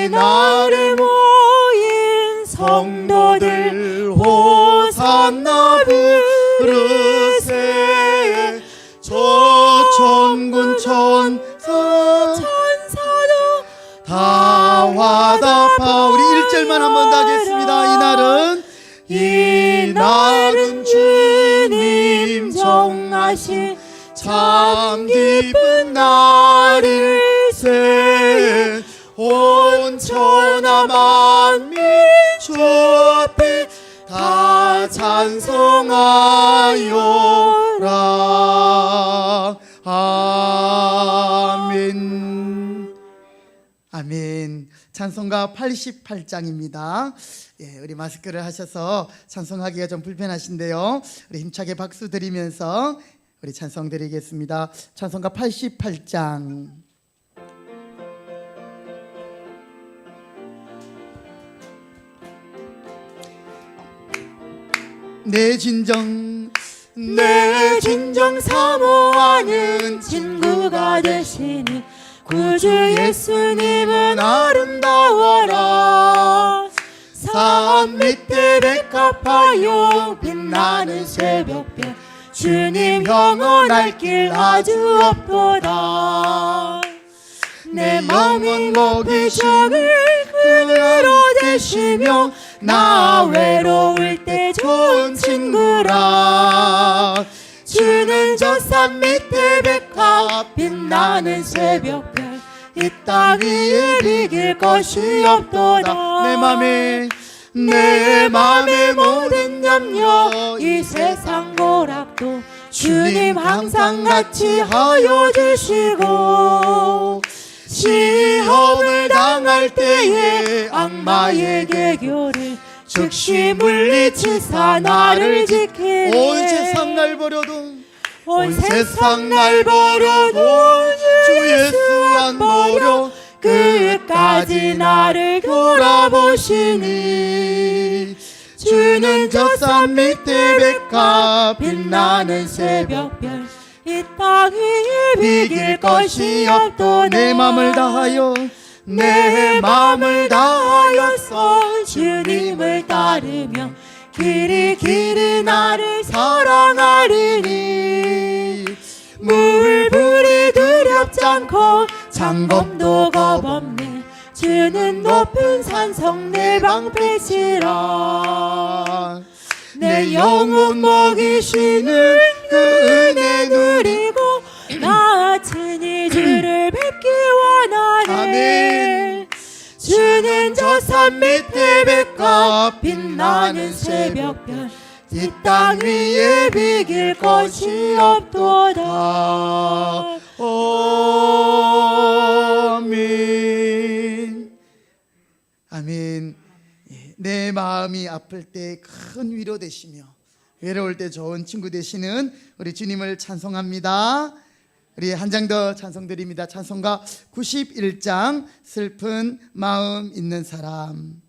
이날에 모인 성도들 호산나 부르세. 저 천군 천사도 다 화답하. 우리 1절만 한 번 더 하겠습니다. 이날은 주님 정하신 참 기쁜 날일세. 온 천하 만민 주 앞에 다 찬송하여라. 아멘. 아멘. 찬송가 88장입니다. 예, 우리 마스크를 하셔서 찬송하기가 좀 불편하신데요, 우리 힘차게 박수 드리면서 우리 찬송 드리겠습니다. 찬송가 88장. 내 진정 사모하는 친구가 되시니 구주 예수님은 아름다워라. 산 밑에 백합하여 빛나는 새벽별 주님 영원할 길 아주 없도다. 내 마음은 높이 주를 그대로 되시며 나 외로울 때 좋은 친구라. 주는 저 산 밑에 백합 빛나는 새벽별 이 땅 위에 비길 것이 없도다. 내 맘의 모든 염려 이 세상 고락도 주님 항상 같이 하여 주시고, 시험을 당할 때에 악마의 개교를 즉시 물리치사 나를 지키네. 온 세상 날 버려도 주 예수 안 버려 끝까지 나를 돌아보시니. 주는 저 산 밑에 백합 빛나는 새벽별 이 땅 위에 비길 것이 없도다. 내 맘을 다하여서 주님을 따르며 길이 나를 사랑하리니. 물불이 두렵지 않고 장검도 겁없네. 주는 높은 산성 내 방패시라. 내 영혼 먹이시는 그 은혜 누리고 나 친히 주를 뵙기 원하네. 아멘. 주는 저 산 밑에 백합 빛나는 새벽별 이 땅 위에 비길 것이 없도다. 아멘. 아멘. 내 마음이 아플 때 큰 위로 되시며 외로울 때 좋은 친구 되시는 우리 주님을 찬송합니다. 우리 한 장 더 찬송 드립니다. 찬송가 91장 슬픈 마음 있는 사람.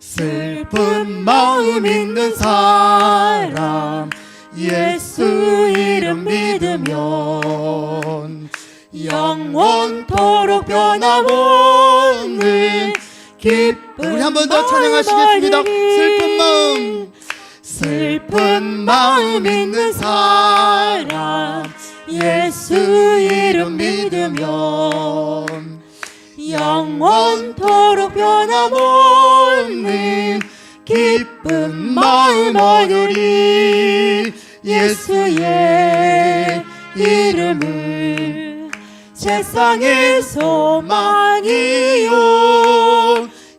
슬픈 마음 있는 사람 예수 이름 믿으면 영원토록 변함없는 기쁨. 우리 한 번 더 찬양하시겠습니다. 슬픈 마음 있는 사람 예수 이름 믿으면 영원토록 변함없는 기쁜 마음 얻으리. 예수의 이름은 세상의 소망이요.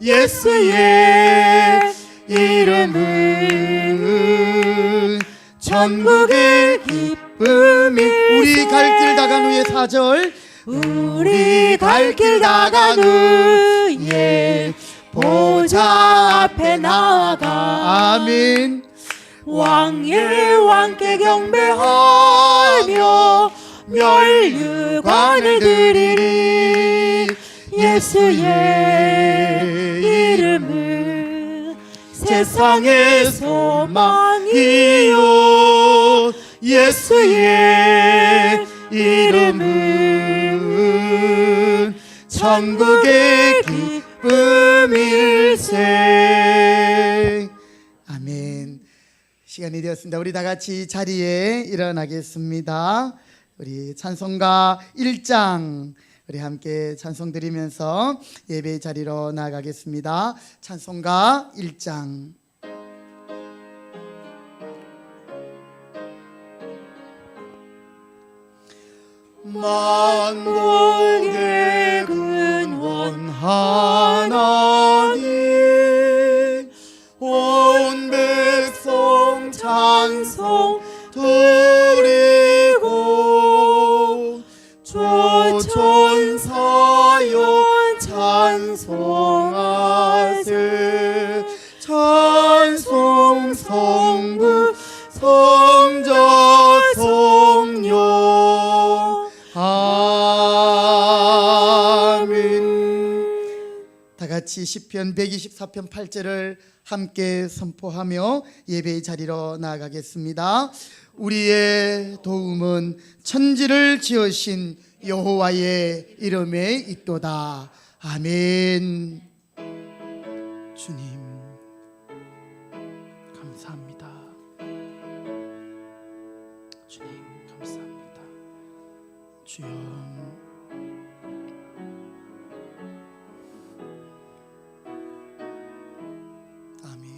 예수의 이름은 천국의 기쁨이. 우리 갈 길 다간 후에 4절. 우리 갈 길 다간 후에 보좌 앞에 나아가 아멘. 왕의 왕께 경배하며 멸류관을 드리리. 예수의 이름은 세상의 소망이요 예수의 이름은 천국의 기쁨일세. 아멘. 시간이 되었습니다. 우리 다 같이 자리에 일어나겠습니다. 우리 찬송가 1장 우리 함께 찬송 드리면서 예배의 자리로 나아가겠습니다. 찬송가 1장. 만국의 근원 하나님 온 백성 찬송 드리고 조천사여 찬송하세 찬송 성부 성자 성령 아멘. 다 같이 시편 124편 8절을 함께 선포하며 예배의 자리로 나아가겠습니다. 우리의 도움은 천지를 지으신 여호와의 이름에 있도다. 아멘. 주님 감사합니다. 주님 감사합니다. 주여 아멘.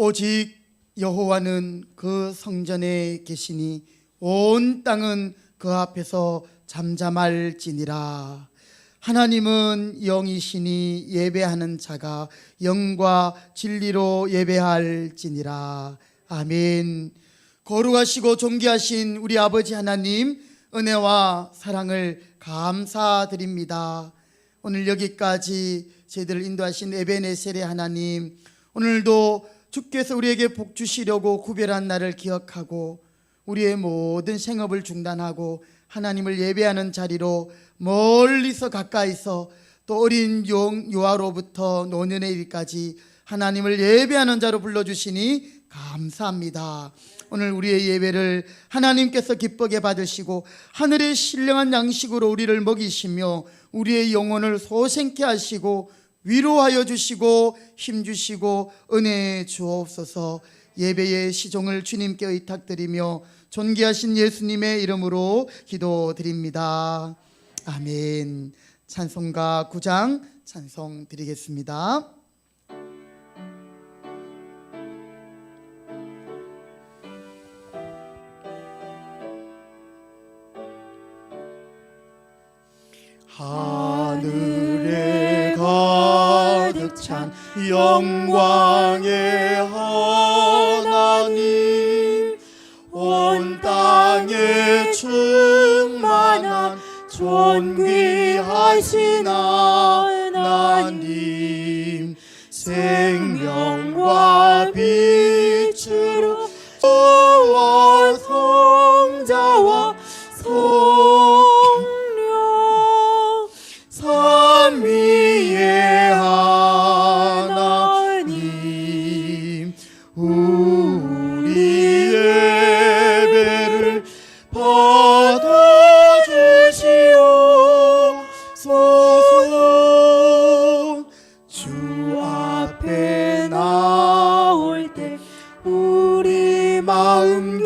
오직 여호와는 그 성전에 계시니 온 땅은 그 앞에서 잠잠할지니라. 하나님은 영이시니 예배하는 자가 영과 진리로 예배할지니라. 아멘. 거룩하시고 존귀하신 우리 아버지 하나님, 은혜와 사랑을 감사드립니다. 오늘 여기까지 저희들을 인도하신 에베네셀의 하나님, 오늘도 주께서 우리에게 복 주시려고 구별한 날을 기억하고 우리의 모든 생업을 중단하고 하나님을 예배하는 자리로 멀리서 가까이서 또 어린 유아로부터 노년의 일까지 하나님을 예배하는 자로 불러주시니 감사합니다. 오늘 우리의 예배를 하나님께서 기쁘게 받으시고 하늘의 신령한 양식으로 우리를 먹이시며 우리의 영혼을 소생케 하시고 위로하여 주시고 힘주시고 은혜 주옵소서. 예배의 시종을 주님께 의탁드리며 존귀하신 예수님의 이름으로 기도드립니다. 아멘. 찬송가 9장 찬송 드리겠습니다. 하늘에 가득 찬 영광의 하나님 온 땅에 충만한 존귀하신 하나님 생명과 빛으로 주와 성자와 삼위의 하나님 우리 예배를 받아주시옵소서. 주 앞에 나올 때 우리 마음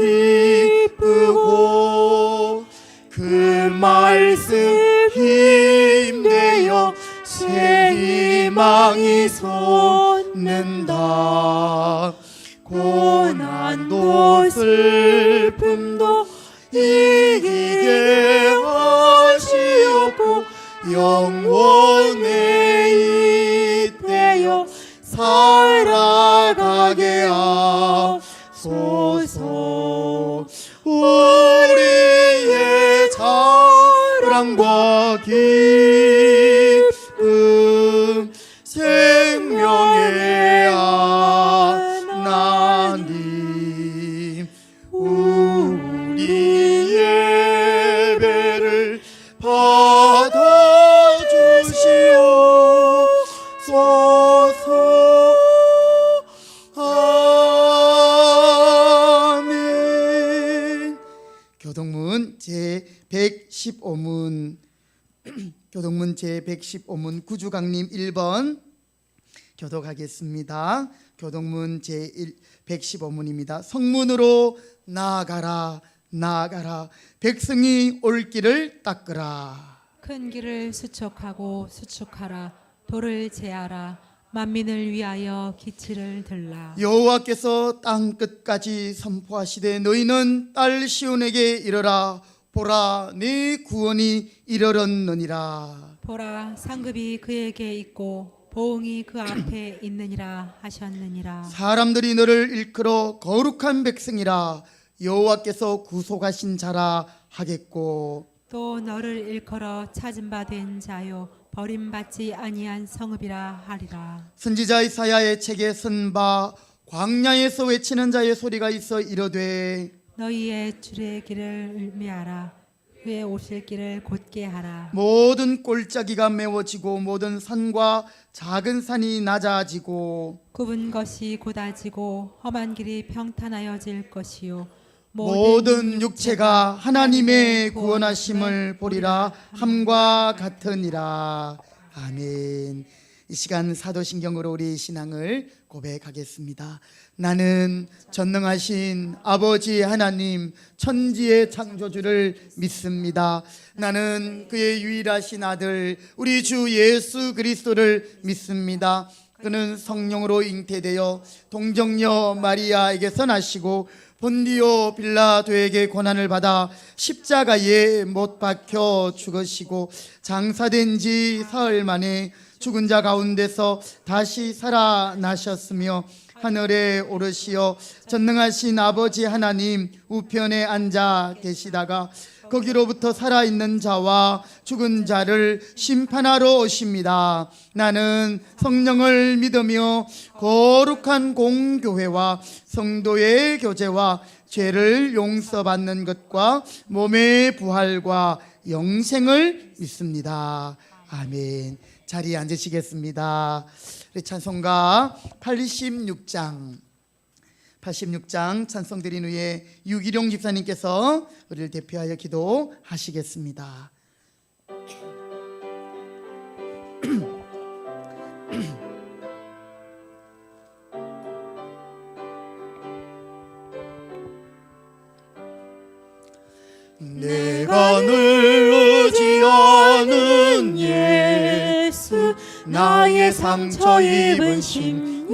기쁘고 그 말씀 힘내어 새 희망이 솟는다. 고난도 슬픔도 이기게 하시옵고 영원에 잇대어 살아가게 하소서. 우리의 자랑과 기쁨 교독은 제115문 구주강림 1번 교독하겠습니다. 교독문 제115문입니다. 성문으로 나아가라 나아가라 백성이 올 길을 닦으라. 큰 길을 수축하고 수축하라. 돌을 제하라. 만민을 위하여 기치를 들라. 여호와께서 땅 끝까지 선포하시되 너희는 딸 시온에게 이르라. 보라 내 구원이 이르렀느니라. 보라, 상급이 그에게 있고 보응이 그 앞에 있느니라 하셨느니라. 사람들이 너를 일컬어 거룩한 백성이라 여호와께서 구속하신 자라 하겠고 또 너를 일컬어 찾은 바 된 자요 버림받지 아니한 성읍이라 하리라. 선지자 이사야의 책에 쓴 바 광야에서 외치는 자의 소리가 있어 이르되 너희의 주의 길을 의미하라. 그의 오실 길을 곧게 하라. 모든 골짜기가 메워지고 모든 산과 작은 산이 낮아지고 굽은 것이 곧아지고 험한 길이 평탄하여질 것이요 모든 육체가 하나님의 구원하심을 보리라 함과 같으니라. 아멘. 이 시간 사도신경으로 우리 신앙을 고백하겠습니다. 나는 전능하신 아버지 하나님 천지의 창조주를 믿습니다. 나는 그의 유일하신 아들 우리 주 예수 그리스도를 믿습니다. 그는 성령으로 잉태되어 동정녀 마리아에게서 나시고 본디오 빌라도에게 고난을 받아 십자가에 못 박혀 죽으시고 장사된 지 사흘 만에 죽은 자 가운데서 다시 살아나셨으며 하늘에 오르시어 전능하신 아버지 하나님 우편에 앉아 계시다가 거기로부터 살아있는 자와 죽은 자를 심판하러 오십니다. 나는 성령을 믿으며 거룩한 공교회와 성도의 교제와 죄를 용서받는 것과 몸의 부활과 영생을 믿습니다. 아멘. 자리에 앉으시겠습니다. 우리 찬송가 86장 찬송 드린 후에 유기룡 집사님께서 우리를 대표하여 기도하시겠습니다. 내가 늘 의지하는 예수 나의 상처 입은 심령을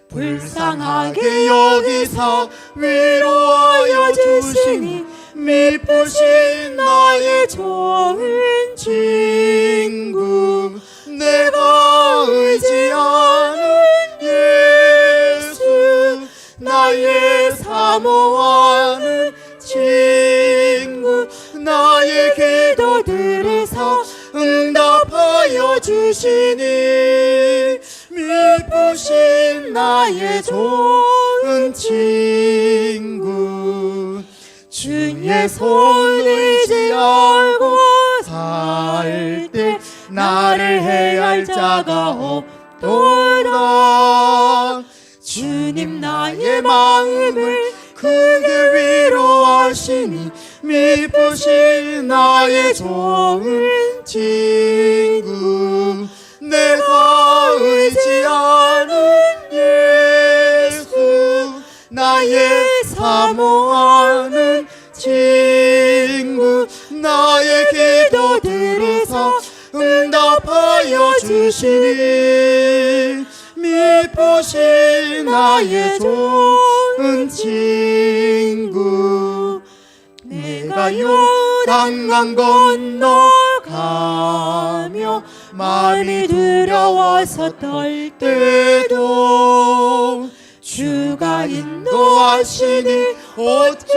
불쌍하게 여기사 위로하여 주시니 미쁘신 나의 좋은 친구 내가 의지하는 예수 나의 사모하는 친구 나의 기도 들으사 응답하여 주시니 미쁘신 나의 좋은 친구 주의 손 의지하고 살 때 나를 해할 자가 없도다 주님 나의 마음을 크게 위로하시니 미쁘신 나의 좋은 친구 내가 의지하는 예수 나의 사모하는 친구 나의 기도 들으사 응답하여 주시니 미쁘신 나의 좋은 친구 내가 요단강 건너가며 마음이 두려워서 떨 때도 주가 인도하시니 어찌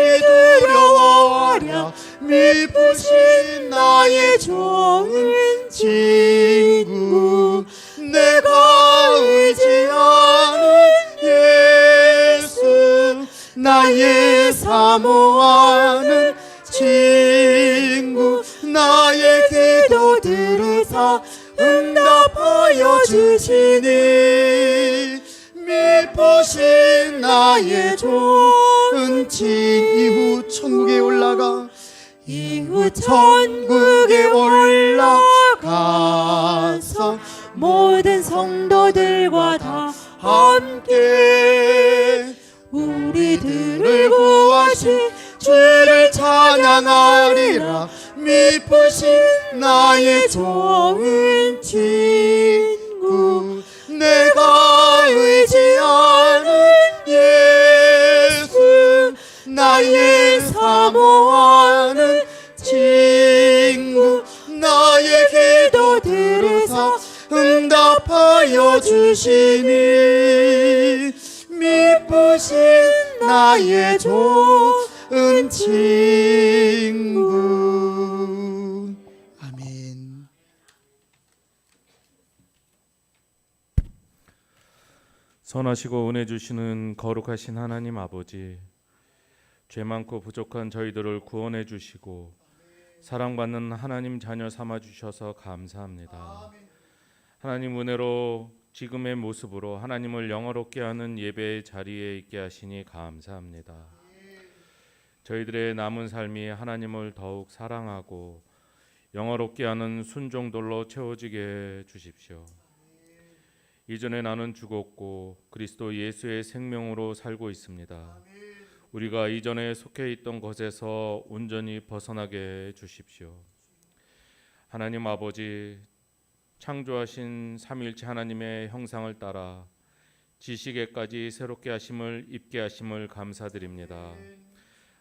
두려워하랴 미쁘신 나의 좋은 친구 내가 의지하는 예수 나의 사모하는 친구 나의 기도 들으사 응답하여 주시니 미쁘신 나의 좋은 친구 이후 천국에 올라가 이후 천국에 올라가서 모든 성도들과 다 함께 우리들을 구하신 주를 찬양하리라. 미쁘신 나의 좋은 친구, 내가 의지하는 예수, 나의 사모하는 친구, 나의 기도 들으사 응답하여 주시니 미쁘신 나의 좋은 친구. 아멘. 선하시고 은혜 주시는 거룩하신 하나님 아버지, 죄 많고 부족한 저희들을 구원해 주시고 사랑받는 하나님 자녀 삼아 주셔서 감사합니다. 하나님 은혜로 지금의 모습으로 하나님을 영화롭게 하는 예배의 자리에 있게 하시니 감사합니다. 저희들의 남은 삶이 하나님을 더욱 사랑하고 영화롭게 하는 순종들로 채워지게 해 주십시오. 이전에 나는 죽었고 그리스도 예수의 생명으로 살고 있습니다. 우리가 이전에 속해 있던 것에서 온전히 벗어나게 해 주십시오. 하나님 아버지, 창조하신 삼위일체 하나님의 형상을 따라 지식에까지 새롭게 하심을 입게 하심을 감사드립니다.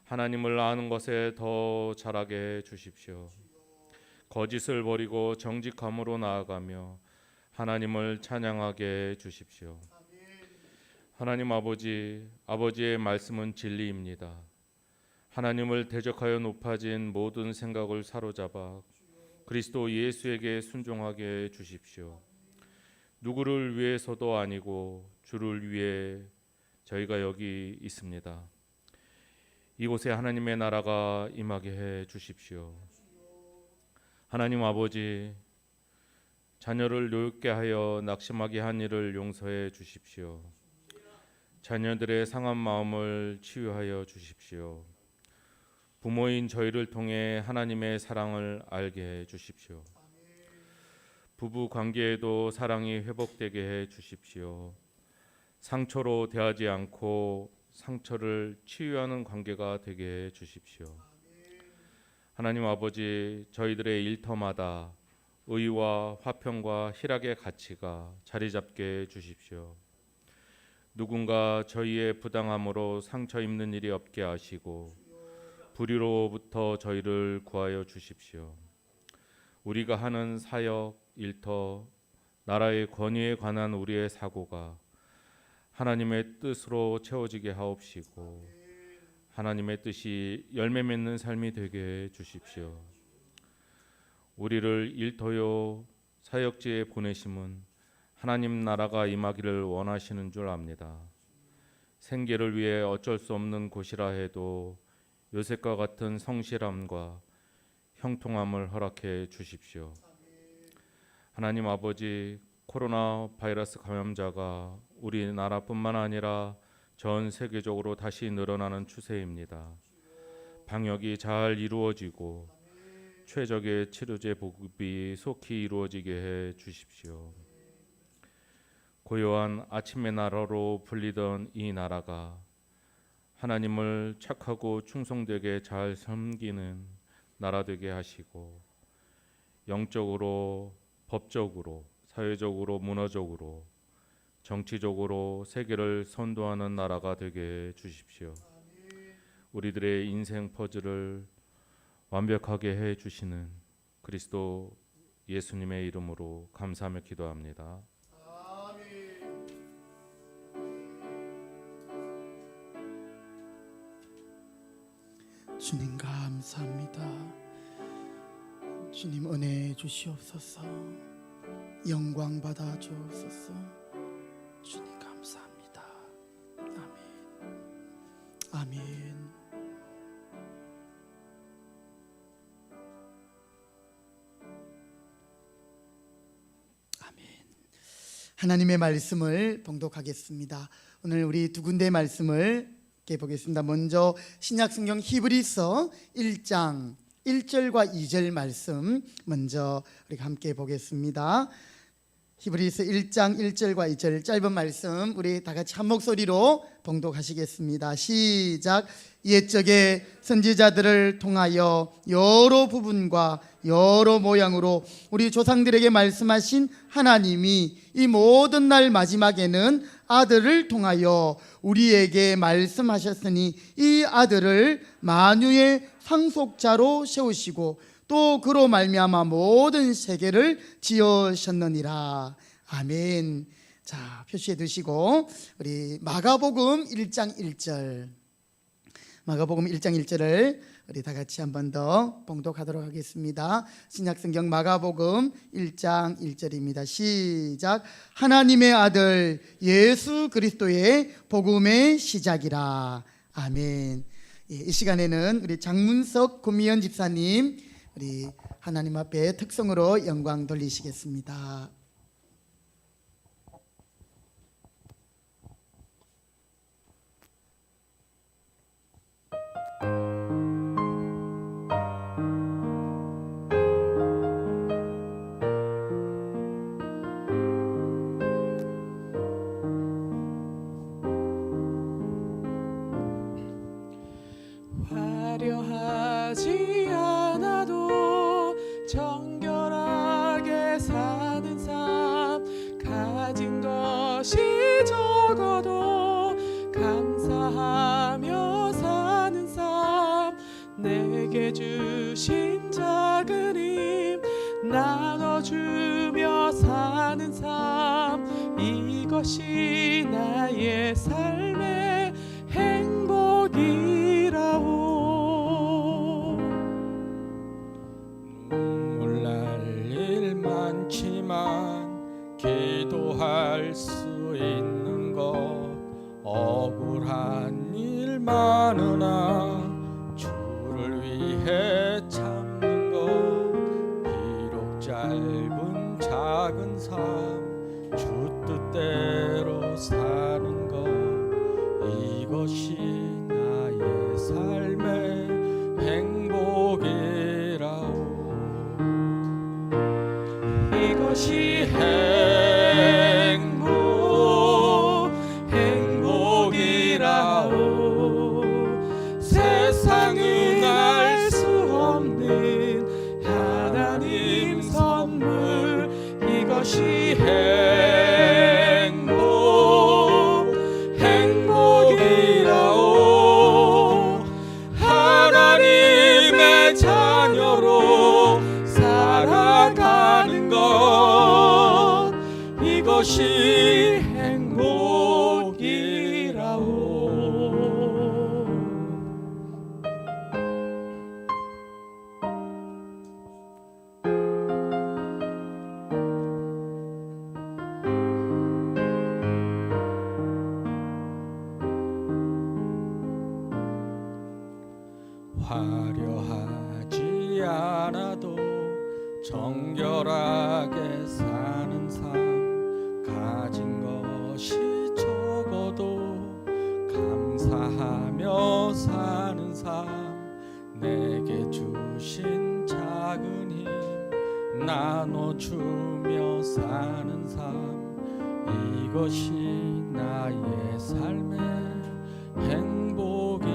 하나님을 아는 것에 더 자라게 해 주십시오. 거짓을 버리고 정직함으로 나아가며 하나님을 찬양하게 해 주십시오. 하나님 아버지, 아버지의 말씀은 진리입니다. 하나님을 대적하여 높아진 모든 생각을 사로잡아 그리스도 예수에게 순종하게 해 주십시오. 누구를 위해서도 아니고 주를 위해 저희가 여기 있습니다. 이곳에 하나님의 나라가 임하게 해 주십시오. 하나님 아버지, 자녀를 노엽게 하여 낙심하게 한 일을 용서해 주십시오. 자녀들의 상한 마음을 치유하여 주십시오. 부모인 저희를 통해 하나님의 사랑을 알게 해 주십시오. 부부 관계에도 사랑이 회복되게 해 주십시오. 상처로 대하지 않고 상처를 치유하는 관계가 되게 해 주십시오. 하나님 아버지, 저희들의 일터마다 의와 화평과 희락의 가치가 자리 잡게 해 주십시오. 누군가 저희의 부당함으로 상처 입는 일이 없게 하시고 불의로부터 저희를 구하여 주십시오. 우리가 하는 사역, 일터, 나라의 권위에 관한 우리의 사고가 하나님의 뜻으로 채워지게 하옵시고 하나님의 뜻이 열매 맺는 삶이 되게 해 주십시오. 우리를 일터요 사역지에 보내심은 하나님 나라가 임하기를 원하시는 줄 압니다. 생계를 위해 어쩔 수 없는 곳이라 해도 요셉과 같은 성실함과 형통함을 허락해 주십시오. 하나님 아버지, 코로나 바이러스 감염자가 우리나라뿐만 아니라 전 세계적으로 다시 늘어나는 추세입니다. 방역이 잘 이루어지고 최적의 치료제 보급이 속히 이루어지게 해 주십시오. 고요한 아침의 나라로 불리던 이 나라가 하나님을 착하고 충성되게 잘 섬기는 나라 되게 하시고 영적으로, 법적으로, 사회적으로, 문화적으로, 정치적으로 세계를 선도하는 나라가 되게 해 주십시오. 우리들의 인생 퍼즐을 완벽하게 해 주시는 그리스도 예수님의 이름으로 감사하며 기도합니다. 주님 감사합니다. 주님 은혜 주시옵소서. 영광 받아 주옵소서. 주님 감사합니다. 아멘. 아멘. 아멘. 하나님의 말씀을 봉독하겠습니다. 오늘 우리 두 군데 말씀을 보겠습니다. 먼저 신약성경 히브리서 1장 1절과 2절 말씀 먼저 우리가 함께 보겠습니다. 히브리서 1장 1절과 2절 짧은 말씀 우리 다 같이 한 목소리로 봉독하시겠습니다. 시작. 옛적에 선지자들을 통하여 여러 부분과 여러 모양으로 우리 조상들에게 말씀하신 하나님이 이 모든 날 마지막에는 아들을 통하여 우리에게 말씀하셨으니 이 아들을 만유의 상속자로 세우시고 또 그로 말미암아 모든 세계를 지으셨느니라. 아멘. 자, 표시해 두시고 우리 마가복음 1장 1절 마가복음 1장 1절을 우리 다 같이 한 번 더 봉독하도록 하겠습니다. 신약성경 마가복음 1장 1절입니다. 시작. 하나님의 아들 예수 그리스도의 복음의 시작이라. 아멘. 이 시간에는 우리 장문석 구미연 집사님 우리 하나님 앞에 특성으로 영광 돌리시겠습니다. 화려하지 않아도 정결하게 사는 삶, 가진 것이 적어도 감사하며 사는 삶, 내게 주신 작은 힘 나눠주며 사는 삶, 이것이 나의 삶의 행복이라오. 눈물 날 일 많지만 기도할 수 있는 것, 억울한 일 많으나 주를 위해 참는 것, 비록 짧은 작은 삶 주 뜻대로 사는 것, 이것이 나의 삶의 행복이라오. 이것이 행복이라오. 세상은 알 수 없는 하나님 선물, 이것이 행복이라오. 하나님의 자녀로 살아가는 것, 이것이 행복이라오. 화려하지 않아도 정결하게 사는 삶, 가진 것이 적어도 감사하며 사는 삶, 내게 주신 작은 힘 나눠주며 사는 삶, 이것이 나의 삶의 행복이라오.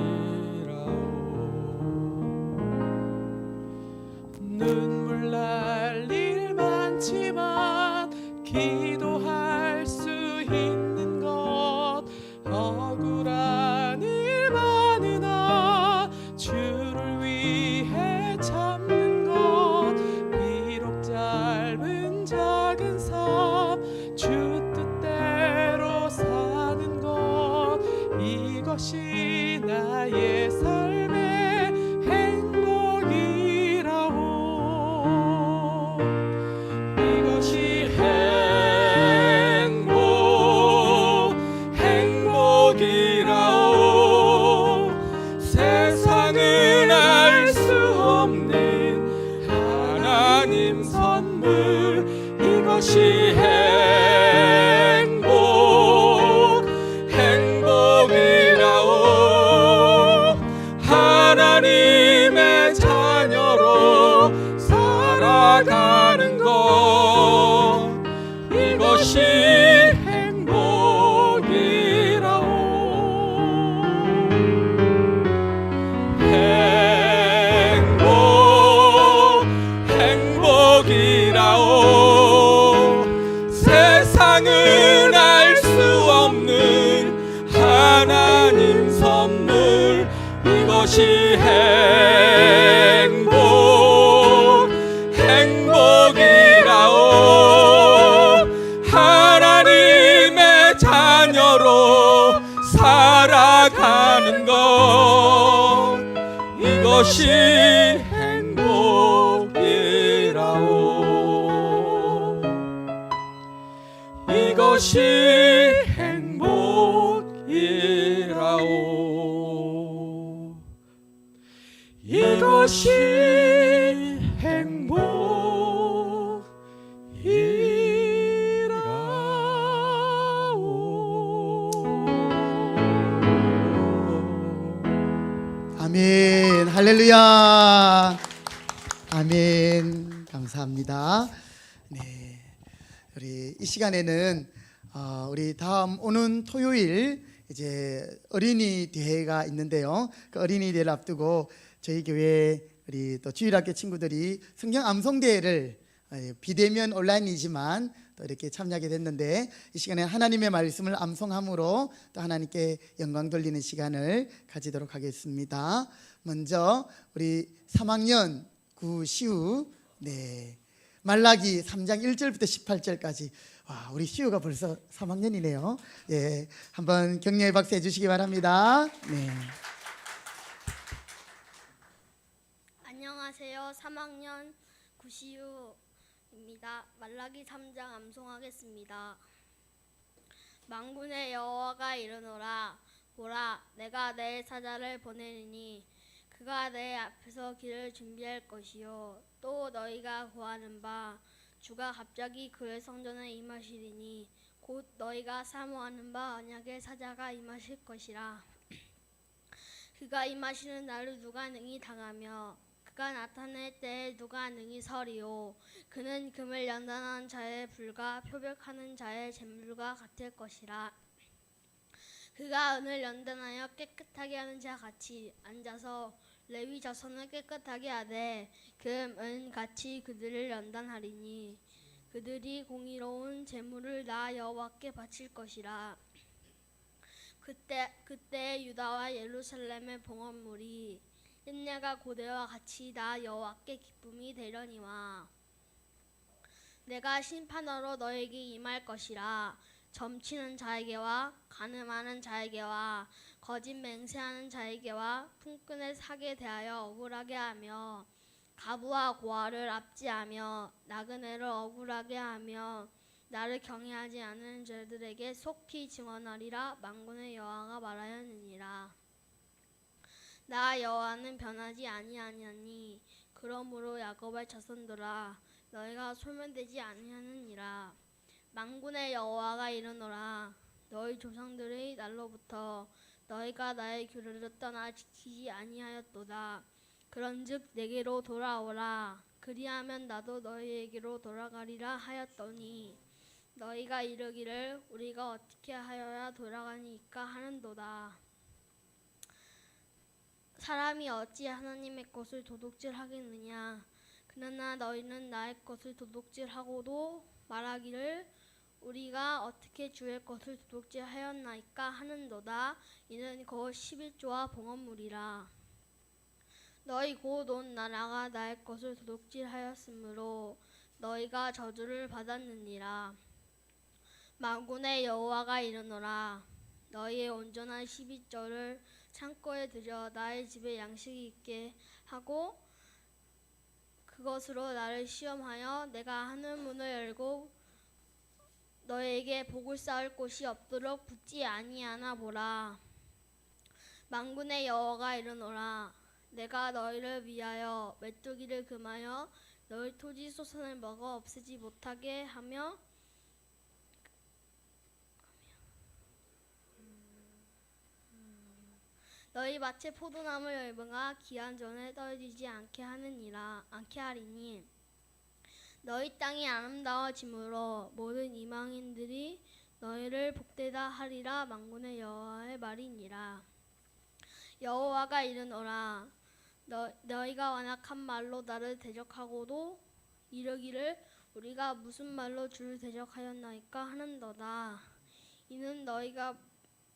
눈물 날 일 많지만 기도할 수 있는 것, 억울한 일 많으나 주를 위해 참는 것, 비록 짧은 작은 삶 주 뜻대로 사는 것, 이것이 나의 삶의 행복이라오. 이것이 행복이라오. 세상은 알 수 없는 하나님 선물, 이것이 행복이라오. 하나님의 자녀로 하나님 선물 이것이 행복이라오. 하나님의 자녀로 살아가는 것 이것이 행복이라오. 이것이 행복이라오. 이것이 행복이라오. 아멘. 할렐루야. 아멘. 감사합니다. 네, 우리 이 시간에는 우리 다음 오는 토요일 이제 어린이 대회가 있는데요. 그 어린이 대회를 앞두고 저희 교회 우리 또 주일학교 친구들이 성경 암송 대회를 비대면 온라인이지만 또 이렇게 참여하게 됐는데, 이 시간에 하나님의 말씀을 암송함으로 또 하나님께 영광 돌리는 시간을 가지도록 하겠습니다. 먼저 우리 3학년 구시우, 네, 말라기 3장 1절부터 18절까지. 와, 우리 시우가 벌써 3학년이네요. 예, 한번 격려의 박수 해주시기 바랍니다. 네. 안녕하세요. 3학년 구시우입니다. 말라기 3장 암송하겠습니다. 만군의 여호와가 이르노라. 보라, 내가 내 사자를 보내리니 그가 내 앞에서 길을 준비할 것이요, 또 너희가 구하는 바 주가 갑자기 그의 성전에 임하시리니 곧 너희가 사모하는 바 언약의 사자가 임하실 것이라. 그가 임하시는 날을 누가 능히 당하며 그가 나타낼 때에 누가 능히 서리요. 그는 금을 연단하는 자의 불과 표백하는 자의 잿물과 같을 것이라. 그가 은을 연단하여 깨끗하게 하는 자 같이 앉아서 레위 자손을 깨끗하게 하되 금, 은 같이 그들을 연단하리니 그들이 공의로운 제물을 나 여호와께 바칠 것이라. 그때 유다와 예루살렘의 봉헌물이 옛날과 고대와 같이 나 여호와께 기쁨이 되려니와. 내가 심판하러 너에게 임할 것이라. 점치는 자에게와 간음하는 자에게와 거짓 맹세하는 자에게와 품꾼의 사기에 대하여 억울하게 하며 가부와 고아를 압제하며 나그네를 억울하게 하며 나를 경외하지 않는 자들에게 속히 증언하리라. 만군의 여호와가 말하였느니라. 나 여호와는 변하지 아니하니 그러므로 야곱의 자손들아 너희가 소멸되지 아니하느니라. 만군의 여호와가 이르노라. 너희 조상들의 날로부터 너희가 나의 규례를 떠나 지키지 아니하였도다. 그런즉 내게로 돌아오라. 그리하면 나도 너희에게로 돌아가리라 하였더니 너희가 이르기를 우리가 어떻게 하여야 돌아가니까 하는도다. 사람이 어찌 하나님의 것을 도둑질하겠느냐. 그러나 너희는 나의 것을 도둑질하고도 말하기를 우리가 어떻게 주의 것을 도둑질하였나이까 하는도다. 이는 곧 11조와 봉헌물이라. 너희 곧 온 나라가 나의 것을 도둑질하였으므로 너희가 저주를 받았느니라. 만군의 여호와가 이르노라. 너희의 온전한 12조를 창고에 들여 나의 집에 양식이 있게 하고 그것으로 나를 시험하여 내가 하늘 문을 열고 너에게 복을 쌓을 곳이 없도록 붙지 아니하나 보라. 만군의 여호와가 이르노라. 내가 너희를 위하여 메뚜기를 금하여 너희 토지 소산을 먹어 없애지 못하게 하며 너희 밭에 포도나무 열매가 기한 전에 떨어지지 않게 하리니 너희 땅이 아름다워짐으로 모든 이방인들이 너희를 복되다 하리라. 만군의 여호와의 말이니라. 여호와가 이르노라. 너희가 완악한 말로 나를 대적하고도 이르기를 우리가 무슨 말로 주를 대적하였나이까 하는도다. 이는 너희가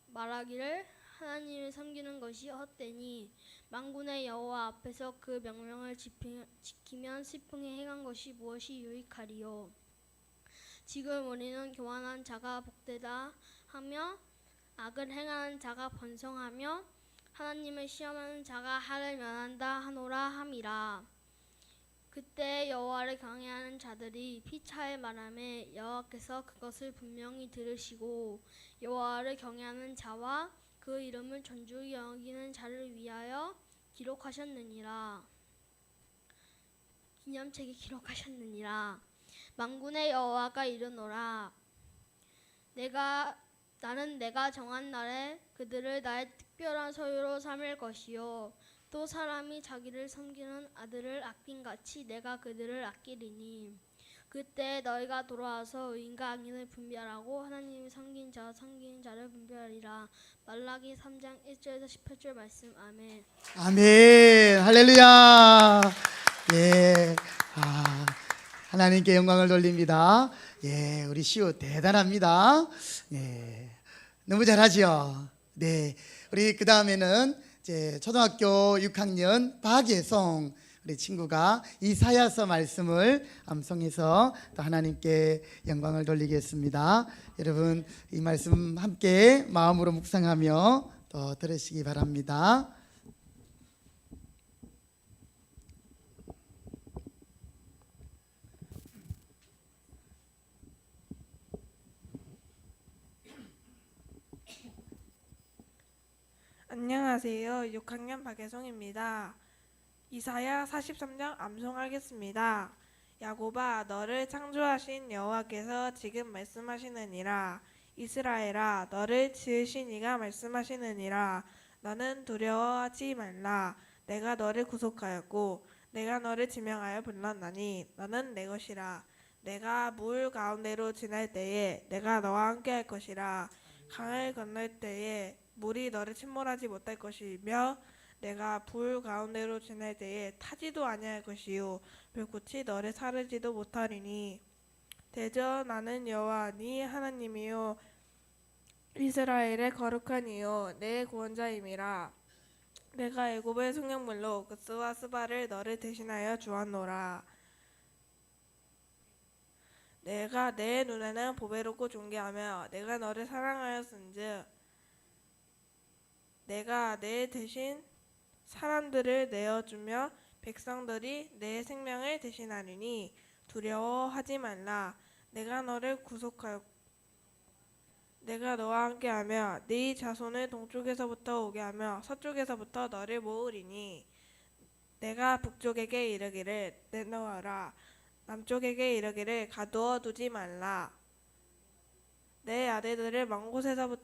말하기를 하나님을 섬기는 것이 헛되니 만군의 여호와 앞에서 그 명령을 지키면 슬프게 행한 것이 무엇이 유익하리요. 지금 우리는 교만한 자가 복되다 하며 악을 행하는 자가 번성하며 하나님을 시험하는 자가 하를 면한다 하노라 함이라. 그때 여호와를 경외하는 자들이 피차에 말하매 여호와께서 그것을 분명히 들으시고 여호와를 경외하는 자와 그 이름을 존중히 여기는 자를 위하여 기록하셨느니라. 기념책에 기록하셨느니라. 만군의 여호와가 이르노라. 나는 내가 정한 날에 그들을 나의 특별한 소유로 삼을 것이요 또 사람이 자기를 섬기는 아들을 아낀같이 내가 그들을 아끼리니 그때 너희가 돌아와서 의인과 악인을 분별하고 하나님이 섬긴 자와 섬기는 자를 분별하리라. 말라기 3장 1절에서 18절 말씀. 아멘. 아멘. 할렐루야. 예. 하나님께 영광을 돌립니다. 예, 우리 시우 대단합니다. 예. 너무 잘하지요. 네. 우리 그 다음에는 이제 초등학교 6학년 박예송 우리 친구가 이사야서 말씀을 암송해서 또 하나님께 영광을 돌리겠습니다. 여러분 이 말씀 함께 마음으로 묵상하며 또 들으시기 바랍니다. 안녕하세요. 6학년 박예송입니다. 이사야 43장 암송하겠습니다. 야곱아, 너를 창조하신 여호와께서 지금 말씀하시느니라. 이스라엘아, 너를 지으신 이가 말씀하시느니라. 너는 두려워하지 말라. 내가 너를 구속하였고 내가 너를 지명하여 불렀나니 너는 내 것이라. 내가 물 가운데로 지날 때에 내가 너와 함께 할 것이라. 강을 건널 때에 물이 너를 침몰하지 못할 것이며 내가 불 가운데로 지날 때에 타지도 아니할 것이요 불꽃이 너를 사르지도 못하리니 대저 나는 여호와 네 하나님이요 이스라엘의 거룩한 이요 내 구원자임이라. 내가 애굽의 생명물로 그스와 스바를 너를 대신하여 주었노라. 내가 내 눈에는 보배롭고 존귀하며 내가 너를 사랑하였은즉 내가 내 대신 사람들을 내어주며 백성들이 내 생명을 대신하리니 두려워하지 말라. 내가 너를 구속하여 내가 너와 함께하며 네 자손을 동쪽에서부터 오게 하며 서쪽에서부터 너를 모으리니 내가 북쪽에게 이르기를 내놓아라. 남쪽에게 이르기를 가두어 두지 말라. 내 아들들을 먼 곳에서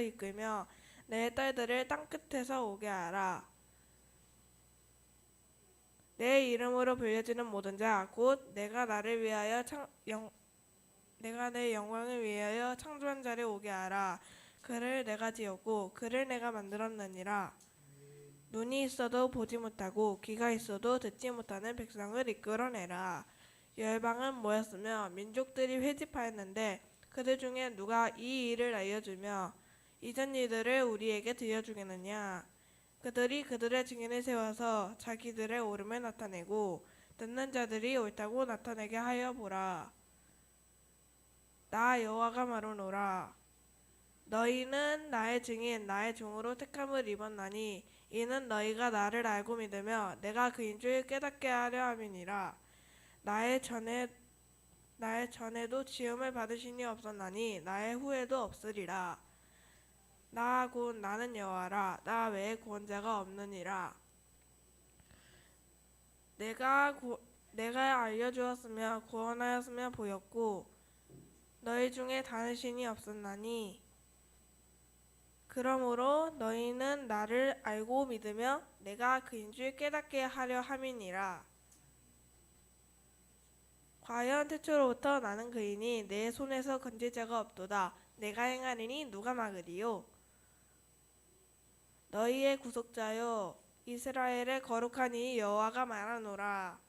이끌며 내 딸들을 땅 끝에서 오게 하라. 내 이름으로 불려지는 모든 자 곧 내가 내 영광을 위하여 창조한 자를 오게 하라. 그를 내가 지었고 그를 내가 만들었느니라. 눈이 있어도 보지 못하고 귀가 있어도 듣지 못하는 백성을 이끌어내라. 열방은 모였으며 민족들이 회집하였는데 그들 중에 누가 이 일을 알려주며 이전 일들을 우리에게 들려주겠느냐. 그들이 그들의 증인을 세워서 자기들의 옳음을 나타내고 듣는 자들이 옳다고 나타내게 하여 보라. 나 여호와가 말하노라. 너희는 나의 증인 나의 종으로 택함을 입었나니 이는 너희가 나를 알고 믿으며 내가 그인 줄 깨닫게 하려 함이니라. 나의 전에도 지음을 받으신 이 없었나니 나의 후에도 없으리라. 나 곧 나는 여호와라. 나 외에 구원자가 없느니라. 내가 알려주었으며 구원하였으며 보였고 너희 중에 다른 신이 없었나니 그러므로 너희는 나를 알고 믿으며 내가 그인 줄 깨닫게 하려 함이니라. 과연 태초로부터 나는 그이니 내 손에서 건질 자가 없도다. 내가 행하리니 누가 막으리요. 너희의 구속자여 이스라엘의 거룩한 이 여호와가 말하노라.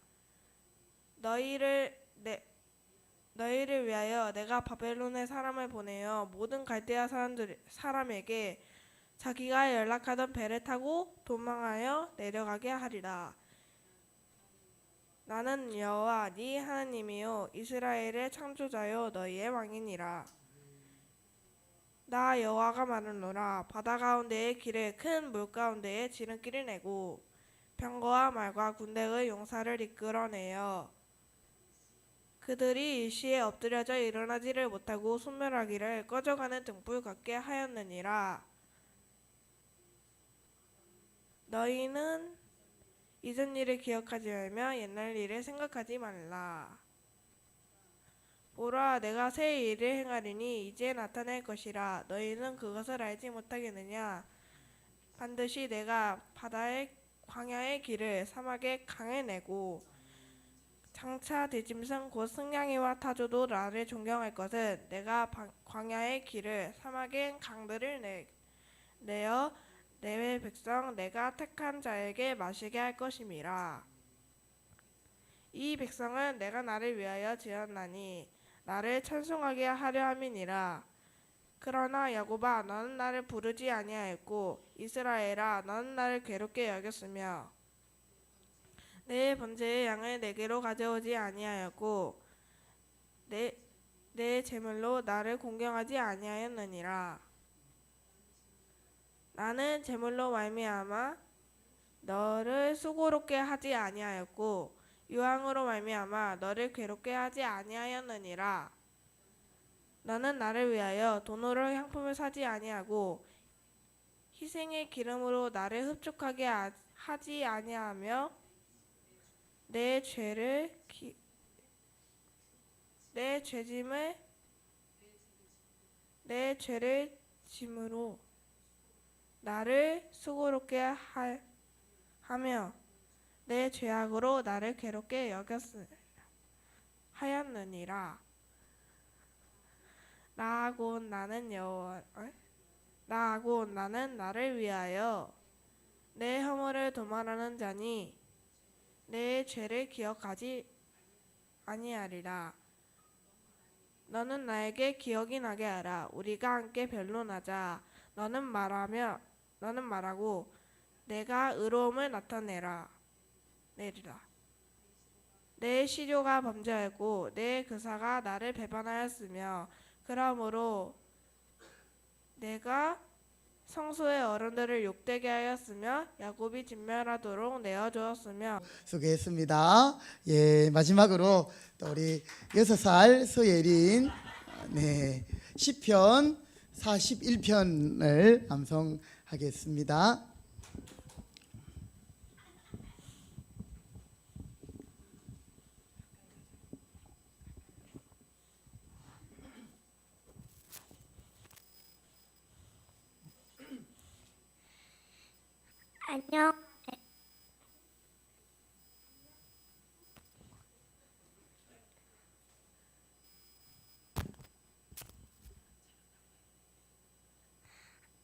너희를 위하여 내가 바벨론에 사람을 보내어 모든 갈대아 사람에게 자기가 연락하던 배를 타고 도망하여 내려가게 하리라. 나는 여호와 네 하나님이요 이스라엘의 창조자요 너희의 왕이니라. 나 여호와가 말하노라. 바다 가운데의 길을 큰 물 가운데에 지름길을 내고 병거와 말과 군대의 용사를 이끌어내어 그들이 일시에 엎드려져 일어나지를 못하고 소멸하기를 꺼져가는 등불 같게 하였느니라. 너희는 이전 일을 기억하지 말며 옛날 일을 생각하지 말라. 보라, 내가 새 일을 행하리니 이제 나타날 것이라. 너희는 그것을 알지 못하겠느냐? 반드시 내가 바다의 광야의 길을 사막의 강에 내고 장차 대짐승 곧 승냥이와 타조도 나를 존경할 것은 내가 광야의 길을 사막의 강들을 내어 내 백성 내가 택한 자에게 마시게 할 것임이라. 이 백성은 내가 나를 위하여 지었나니 나를 찬송하게 하려 함이니라. 그러나 야곱아 너는 나를 부르지 아니하였고 이스라엘아 너는 나를 괴롭게 여겼으며 내 번제의 양을 내게로 가져오지 아니하였고 내 제물로 나를 공경하지 아니하였느니라. 나는 제물로 말미암아 너를 수고롭게 하지 아니하였고 유황으로 말미암아 너를 괴롭게 하지 아니하였느니라. 너는 나를 위하여 돈으로 향품을 사지 아니하고 희생의 기름으로 나를 흡족하게 하지 아니하며 내 죄를 짐으로 나를 수고롭게 하며 내 죄악으로 나를 괴롭게 하였느니라. 나하고 나는 나를 위하여 내 허물을 도말하는 자니 내 죄를 기억하지 아니하리라. 너는 나에게 기억이 나게 하라. 우리가 함께 변론하자. 너는 말하고 내가 의로움을 나타내리라. 내 시조가 범죄하였고 내 그사가 나를 배반하였으며 그러므로 내가 성소의 어른들을 욕되게 하였으며 야곱이 진멸하도록 내어주었으며. 수고했습니다. 예, 마지막으로 또 우리 6살 소예린 시편 41편을 암송하겠습니다.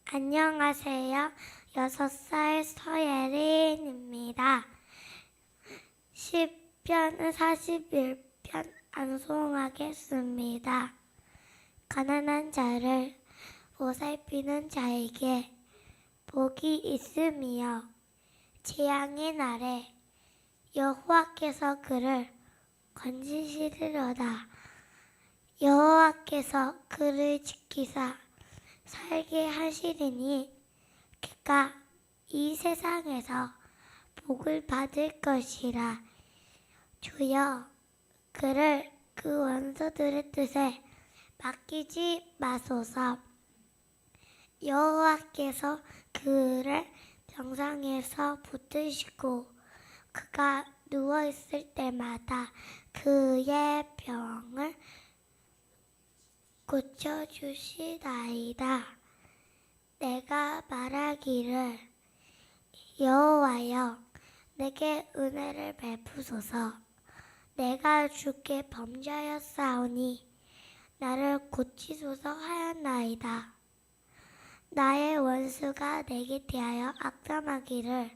안녕하세요. 6살 서예린입니다. 시편 41편 암송하겠습니다. 가난한 자를 보살피는 자에게 복이 있으며 재앙의 날에 여호와께서 그를 건지시리로다. 여호와께서 그를 지키사 살게 하시리니 그가 이 세상에서 복을 받을 것이라. 주여 그를 그 원수들의 뜻에 맡기지 마소서. 여호와께서 그를 병상에서 붙드시고 그가 누워있을 때마다 그의 병을 고쳐주시나이다. 내가 말하기를 여호와여 내게 은혜를 베푸소서. 내가 주께 범죄하였사오니 나를 고치소서 하였나이다. 나의 원수가 내게 대하여 악담하기를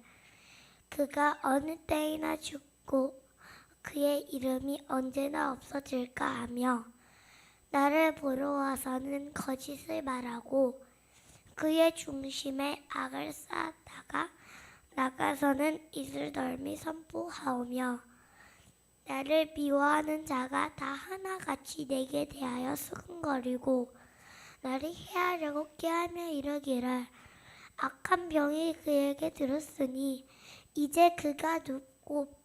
그가 어느 때이나 죽고 그의 이름이 언제나 없어질까 하며 나를 보러 와서는 거짓을 말하고 그의 중심에 악을 쌓았다가 나가서는 이슬 덜미 선포하오며 나를 미워하는 자가 다 하나같이 내게 대하여 수근거리고 나를 해하려고 꾀하며 이르기를 악한 병이 그에게 들었으니 이제 그가 눕고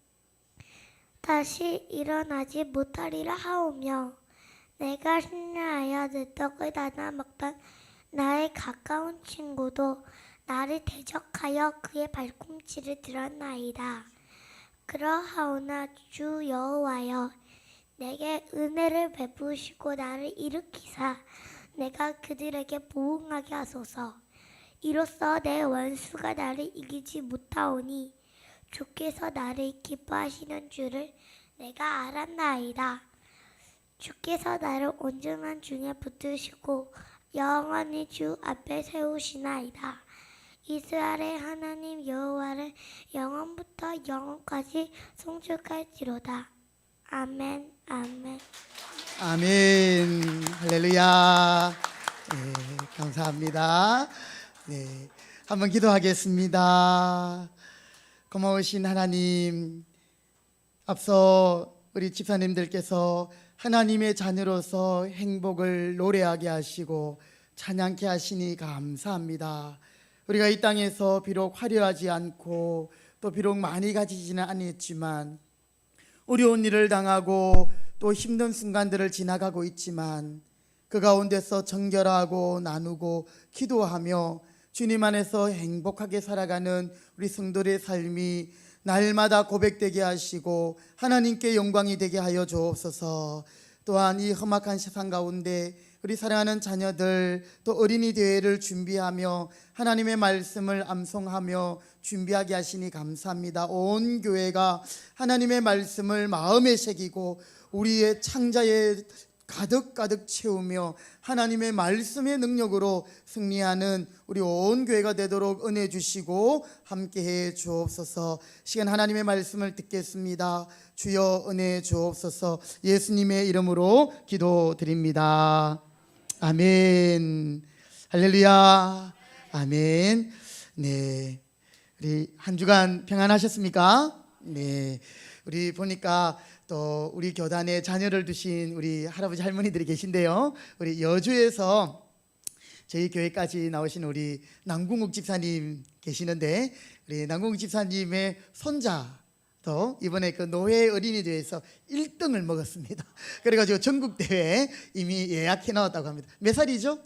다시 일어나지 못하리라 하오며 내가 신뢰하여 내 떡을 나눠 먹던 나의 가까운 친구도 나를 대적하여 그의 발꿈치를 들었나이다. 그러하오나 주 여호와여 내게 은혜를 베푸시고 나를 일으키사 내가 그들에게 보응하게 하소서. 이로써 내 원수가 나를 이기지 못하오니 주께서 나를 기뻐하시는 줄을 내가 알았나이다. 주께서 나를 온전한 중에 붙드시고 영원히 주 앞에 세우시나이다. 이스라엘의 하나님 여호와를 영원부터 영원까지 송축할지로다. 아멘. 아멘. 아멘. 할렐루야. 네, 감사합니다. 네, 한번 기도하겠습니다. 고마우신 하나님, 앞서 우리 집사님들께서 하나님의 자녀로서 행복을 노래하게 하시고 찬양케 하시니 감사합니다. 우리가 이 땅에서 비록 화려하지 않고 또 비록 많이 가지지는 않았지만 어려운 일을 당하고 또 힘든 순간들을 지나가고 있지만 그 가운데서 정결하고 나누고 기도하며 주님 안에서 행복하게 살아가는 우리 성도들의 삶이 날마다 고백되게 하시고 하나님께 영광이 되게 하여 주옵소서. 또한 이 험악한 세상 가운데 우리 사랑하는 자녀들 또 어린이 대회를 준비하며 하나님의 말씀을 암송하며 준비하게 하시니 감사합니다. 온 교회가 하나님의 말씀을 마음에 새기고 우리의 창자에 가득가득 채우며 하나님의 말씀의 능력으로 승리하는 우리 온 교회가 되도록 은혜 주시고 함께해 주옵소서. 시간 하나님의 말씀을 듣겠습니다. 주여 은혜 주옵소서. 예수님의 이름으로 기도드립니다. 아멘. 할렐루야. 아멘. 네, 우리 한 주간 평안하셨습니까? 네, 우리 보니까 또 우리 교단에 자녀를 두신 우리 할아버지 할머니들이 계신데요. 우리 여주에서 저희 교회까지 나오신 우리 남궁욱 집사님 계시는데 우리 남궁욱 집사님의 손자도 이번에 그 노회 어린이대회에서 1등을 먹었습니다. 그래가지고 전국대회에 이미 예약해 나왔다고 합니다. 몇 살이죠?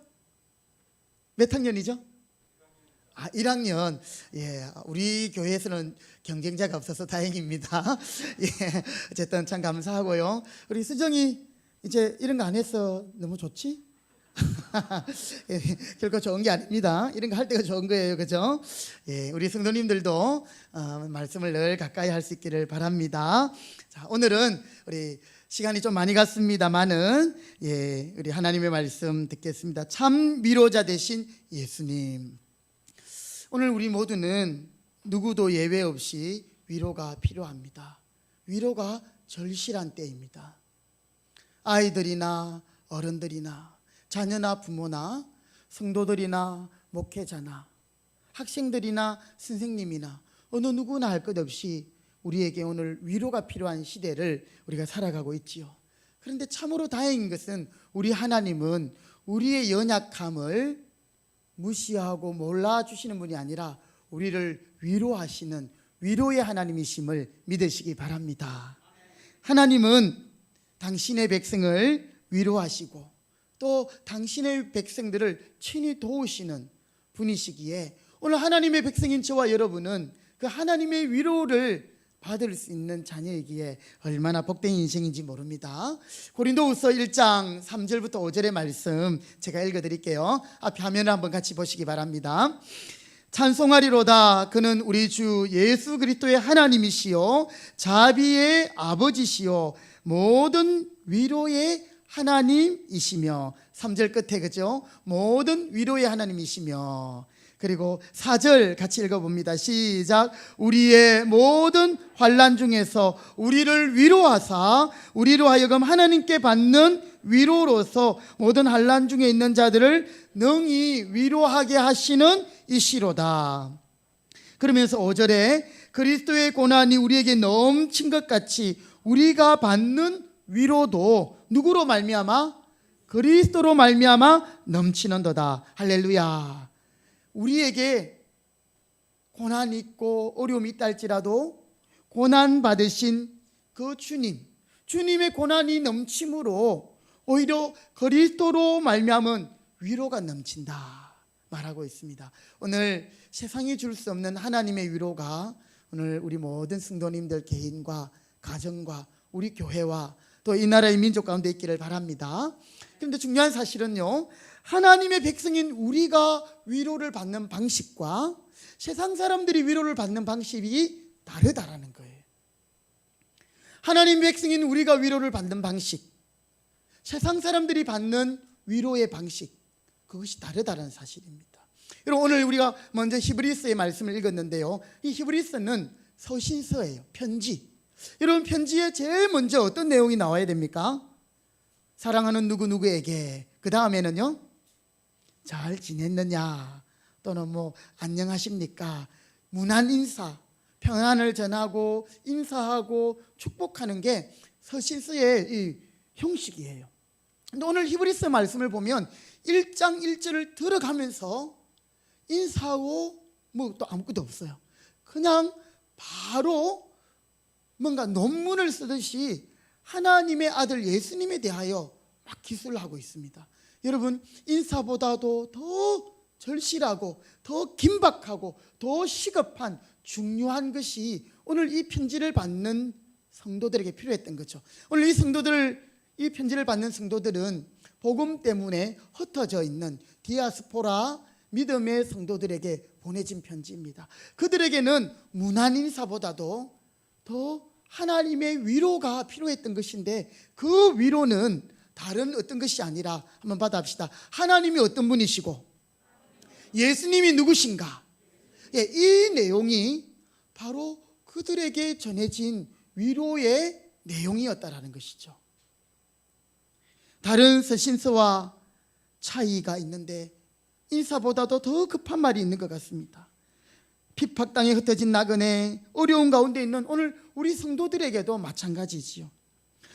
몇 학년이죠? 1학년. 예, 우리 교회에서는 경쟁자가 없어서 다행입니다. 예, 어쨌든 참 감사하고요. 우리 수정이 이제 이런 거 안 해서 너무 좋지? 예, 결코 좋은 게 아닙니다. 이런 거 할 때가 좋은 거예요, 그죠? 예, 우리 성도님들도 말씀을 늘 가까이 할 수 있기를 바랍니다. 자, 오늘은 우리 시간이 좀 많이 갔습니다만은 예, 우리 하나님의 말씀 듣겠습니다. 참 위로자 되신 예수님. 오늘 우리 모두는 누구도 예외 없이 위로가 필요합니다. 위로가 절실한 때입니다. 아이들이나 어른들이나 자녀나 부모나 성도들이나 목회자나 학생들이나 선생님이나 어느 누구나 할 것 없이 우리에게 오늘 위로가 필요한 시대를 우리가 살아가고 있지요. 그런데 참으로 다행인 것은 우리 하나님은 우리의 연약함을 무시하고 몰라주시는 분이 아니라 우리를 위로하시는 위로의 하나님이심을 믿으시기 바랍니다. 하나님은 당신의 백성을 위로하시고 또 당신의 백성들을 친히 도우시는 분이시기에 오늘 하나님의 백성인 저와 여러분은 그 하나님의 위로를 받을 수 있는 자녀이기에 얼마나 복된 인생인지 모릅니다. 고린도후서 1장 3절부터 5절의 말씀 제가 읽어드릴게요. 앞에 화면을 한번 같이 보시기 바랍니다. 찬송하리로다. 그는 우리 주 예수 그리스도의 하나님이시요 자비의 아버지시요 모든 위로의 하나님이시며 3절 끝에 그죠? 모든 위로의 하나님이시며 그리고 4절 같이 읽어봅니다. 시작. 우리의 모든 환난 중에서 우리를 위로하사 우리로 하여금 하나님께 받는 위로로서 모든 환난 중에 있는 자들을 능히 위로하게 하시는 이시로다. 그러면서 5절에 그리스도의 고난이 우리에게 넘친 것 같이 우리가 받는 위로도 누구로 말미암아? 그리스도로 말미암아 넘치는도다. 할렐루야. 우리에게 고난이 있고 어려움이 있다 할지라도 고난 받으신 그 주님의 고난이 넘침으로 오히려 그리스도로 말미암은 위로가 넘친다 말하고 있습니다. 오늘 세상이 줄 수 없는 하나님의 위로가 오늘 우리 모든 성도님들 개인과 가정과 우리 교회와 또 이 나라의 민족 가운데 있기를 바랍니다. 그런데 중요한 사실은요, 하나님의 백성인 우리가 위로를 받는 방식과 세상 사람들이 위로를 받는 방식이 다르다라는 거예요. 하나님 백성인 우리가 위로를 받는 방식, 세상 사람들이 받는 위로의 방식, 그것이 다르다는 사실입니다. 여러분, 오늘 우리가 먼저 히브리서의 말씀을 읽었는데요, 이 히브리서는 서신서예요. 편지. 여러분, 편지에 제일 먼저 어떤 내용이 나와야 됩니까? 사랑하는 누구누구에게, 그 다음에는요, 잘 지냈느냐, 또는 뭐 안녕하십니까, 문안 인사, 평안을 전하고 인사하고 축복하는 게 서신서의 이 형식이에요. 근데 오늘 히브리서 말씀을 보면 1장 1절을 들어가면서 인사하고 뭐 또 아무것도 없어요. 그냥 바로 뭔가 논문을 쓰듯이 하나님의 아들 예수님에 대하여 막 기술을 하고 있습니다. 여러분, 인사보다도 더 절실하고 더 긴박하고 더 시급한 중요한 것이 오늘 이 편지를 받는 성도들에게 필요했던 거죠. 오늘 이 편지를 받는 성도들은 복음 때문에 흩어져 있는 디아스포라 믿음의 성도들에게 보내진 편지입니다. 그들에게는 문안 인사보다도 더 하나님의 위로가 필요했던 것인데, 그 위로는 다른 어떤 것이 아니라, 한번 받아봅시다. 하나님이 어떤 분이시고 예수님이 누구신가, 이 내용이 바로 그들에게 전해진 위로의 내용이었다라는 것이죠. 다른 서신서와 차이가 있는데 인사보다도 더 급한 말이 있는 것 같습니다. 핍박당에 흩어진 나그네, 어려운 가운데 있는 오늘 우리 성도들에게도 마찬가지지요.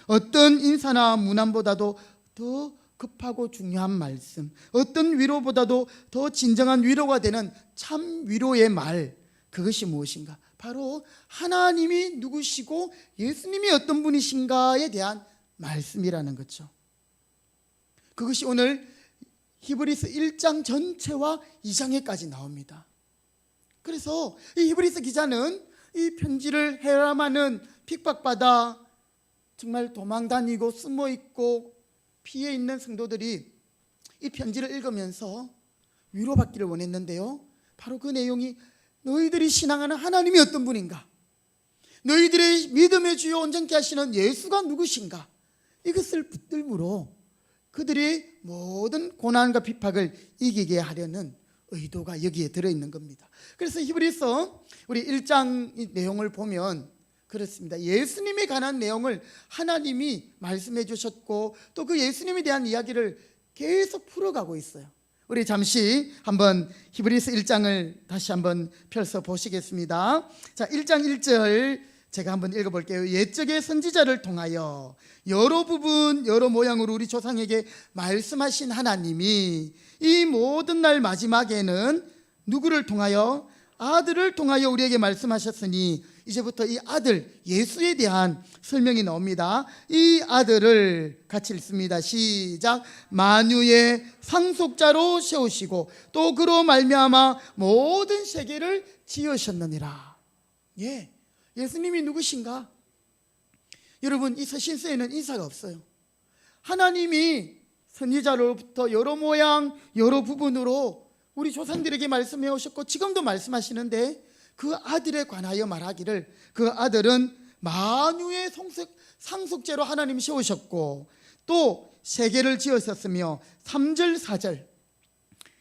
어떤 인사나 문안보다도 더 급하고 중요한 말씀, 어떤 위로보다도 더 진정한 위로가 되는 참 위로의 말, 그것이 무엇인가? 바로 하나님이 누구시고 예수님이 어떤 분이신가에 대한 말씀이라는 거죠. 그것이 오늘 히브리서 1장 전체와 2장에까지 나옵니다. 그래서 이 히브리서 기자는 이 편지를 해야만은 핍박받아 정말 도망다니고 숨어있고 피해 있는 성도들이 이 편지를 읽으면서 위로받기를 원했는데요, 바로 그 내용이 너희들이 신앙하는 하나님이 어떤 분인가, 너희들의 믿음의 주요 온전케 하시는 예수가 누구신가, 이것을 붙들므로 그들이 모든 고난과 핍박을 이기게 하려는 의도가 여기에 들어있는 겁니다. 그래서 히브리서 우리 1장 내용을 보면 그렇습니다. 예수님에 관한 내용을 하나님이 말씀해 주셨고 또 그 예수님에 대한 이야기를 계속 풀어가고 있어요. 우리 잠시 한번 히브리서 1장을 다시 한번 펼쳐 보시겠습니다. 자, 1장 1절 제가 한번 읽어볼게요. 옛적의 선지자를 통하여 여러 부분 여러 모양으로 우리 조상에게 말씀하신 하나님이 이 모든 날 마지막에는 누구를 통하여? 아들을 통하여 우리에게 말씀하셨으니, 이제부터 이 아들 예수에 대한 설명이 나옵니다. 이 아들을 같이 읽습니다. 시작. 만유의 상속자로 세우시고 또 그로 말미암아 모든 세계를 지으셨느니라. 예수님이 누구신가? 여러분, 이 서신서에는 인사가 없어요. 하나님이 선지자로부터 여러 모양 여러 부분으로 우리 조상들에게 말씀해 오셨고 지금도 말씀하시는데, 그 아들에 관하여 말하기를 그 아들은 만유의 상속제로 하나님이 세우셨고 또 세계를 지으셨으며 3절 4절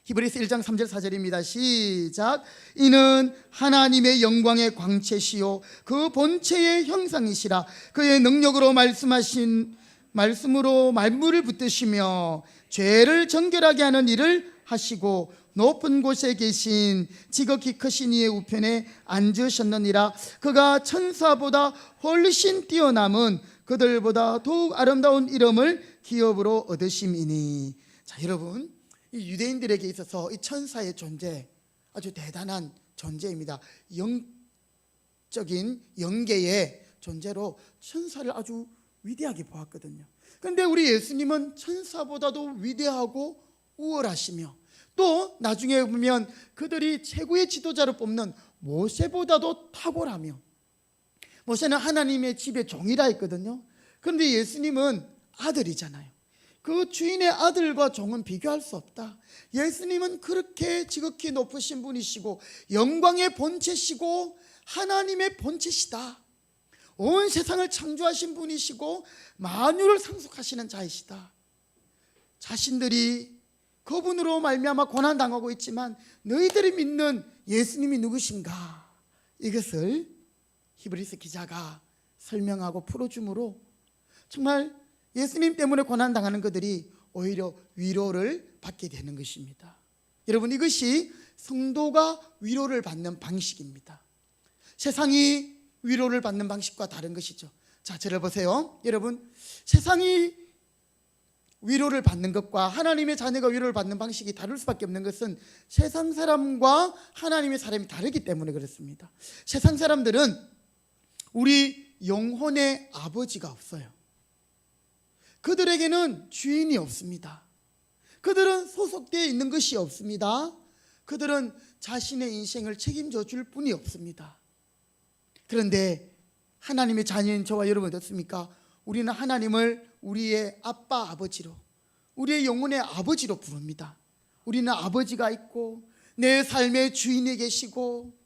히브리서 1장 3절 4절입니다. 시작. 이는 하나님의 영광의 광채시요 그 본체의 형상이시라. 그의 능력으로 말씀으로 만물을 붙드시며 죄를 정결하게 하는 일을 하시고 높은 곳에 계신 지극히 크신 이의 우편에 앉으셨느니라. 그가 천사보다 훨씬 뛰어남은 그들보다 더욱 아름다운 이름을 기업으로 얻으심이니. 자, 여러분, 이 유대인들에게 있어서 이 천사의 존재 아주 대단한 존재입니다. 영적인 영계의 존재로 천사를 아주 위대하게 보았거든요. 그런데 우리 예수님은 천사보다도 위대하고 우월하시며, 또 나중에 보면 그들이 최고의 지도자로 뽑는 모세보다도 탁월하며, 모세는 하나님의 집의 종이라 했거든요. 그런데 예수님은 아들이잖아요. 그 주인의 아들과 종은 비교할 수 없다. 예수님은 그렇게 지극히 높으신 분이시고 영광의 본체시고 하나님의 본체시다. 온 세상을 창조하신 분이시고 만유를 상속하시는 자이시다. 자신들이 그분으로 말미암아 고난당하고 있지만 너희들이 믿는 예수님이 누구신가, 이것을 히브리서 기자가 설명하고 풀어주므로 정말 예수님 때문에 고난당하는 그들이 오히려 위로를 받게 되는 것입니다. 여러분, 이것이 성도가 위로를 받는 방식입니다. 세상이 위로를 받는 방식과 다른 것이죠. 자, 저를 보세요. 여러분, 세상이 위로를 받는 것과 하나님의 자녀가 위로를 받는 방식이 다를 수밖에 없는 것은 세상 사람과 하나님의 사람이 다르기 때문에 그렇습니다. 세상 사람들은 우리 영혼의 아버지가 없어요. 그들에게는 주인이 없습니다. 그들은 소속되어 있는 것이 없습니다. 그들은 자신의 인생을 책임져 줄 분이 없습니다. 그런데 하나님의 자녀인 저와 여러분 어떻습니까? 우리는 하나님을 우리의 아빠, 아버지로, 우리의 영혼의 아버지로 부릅니다. 우리는 아버지가 있고 내 삶의 주인이 계시고,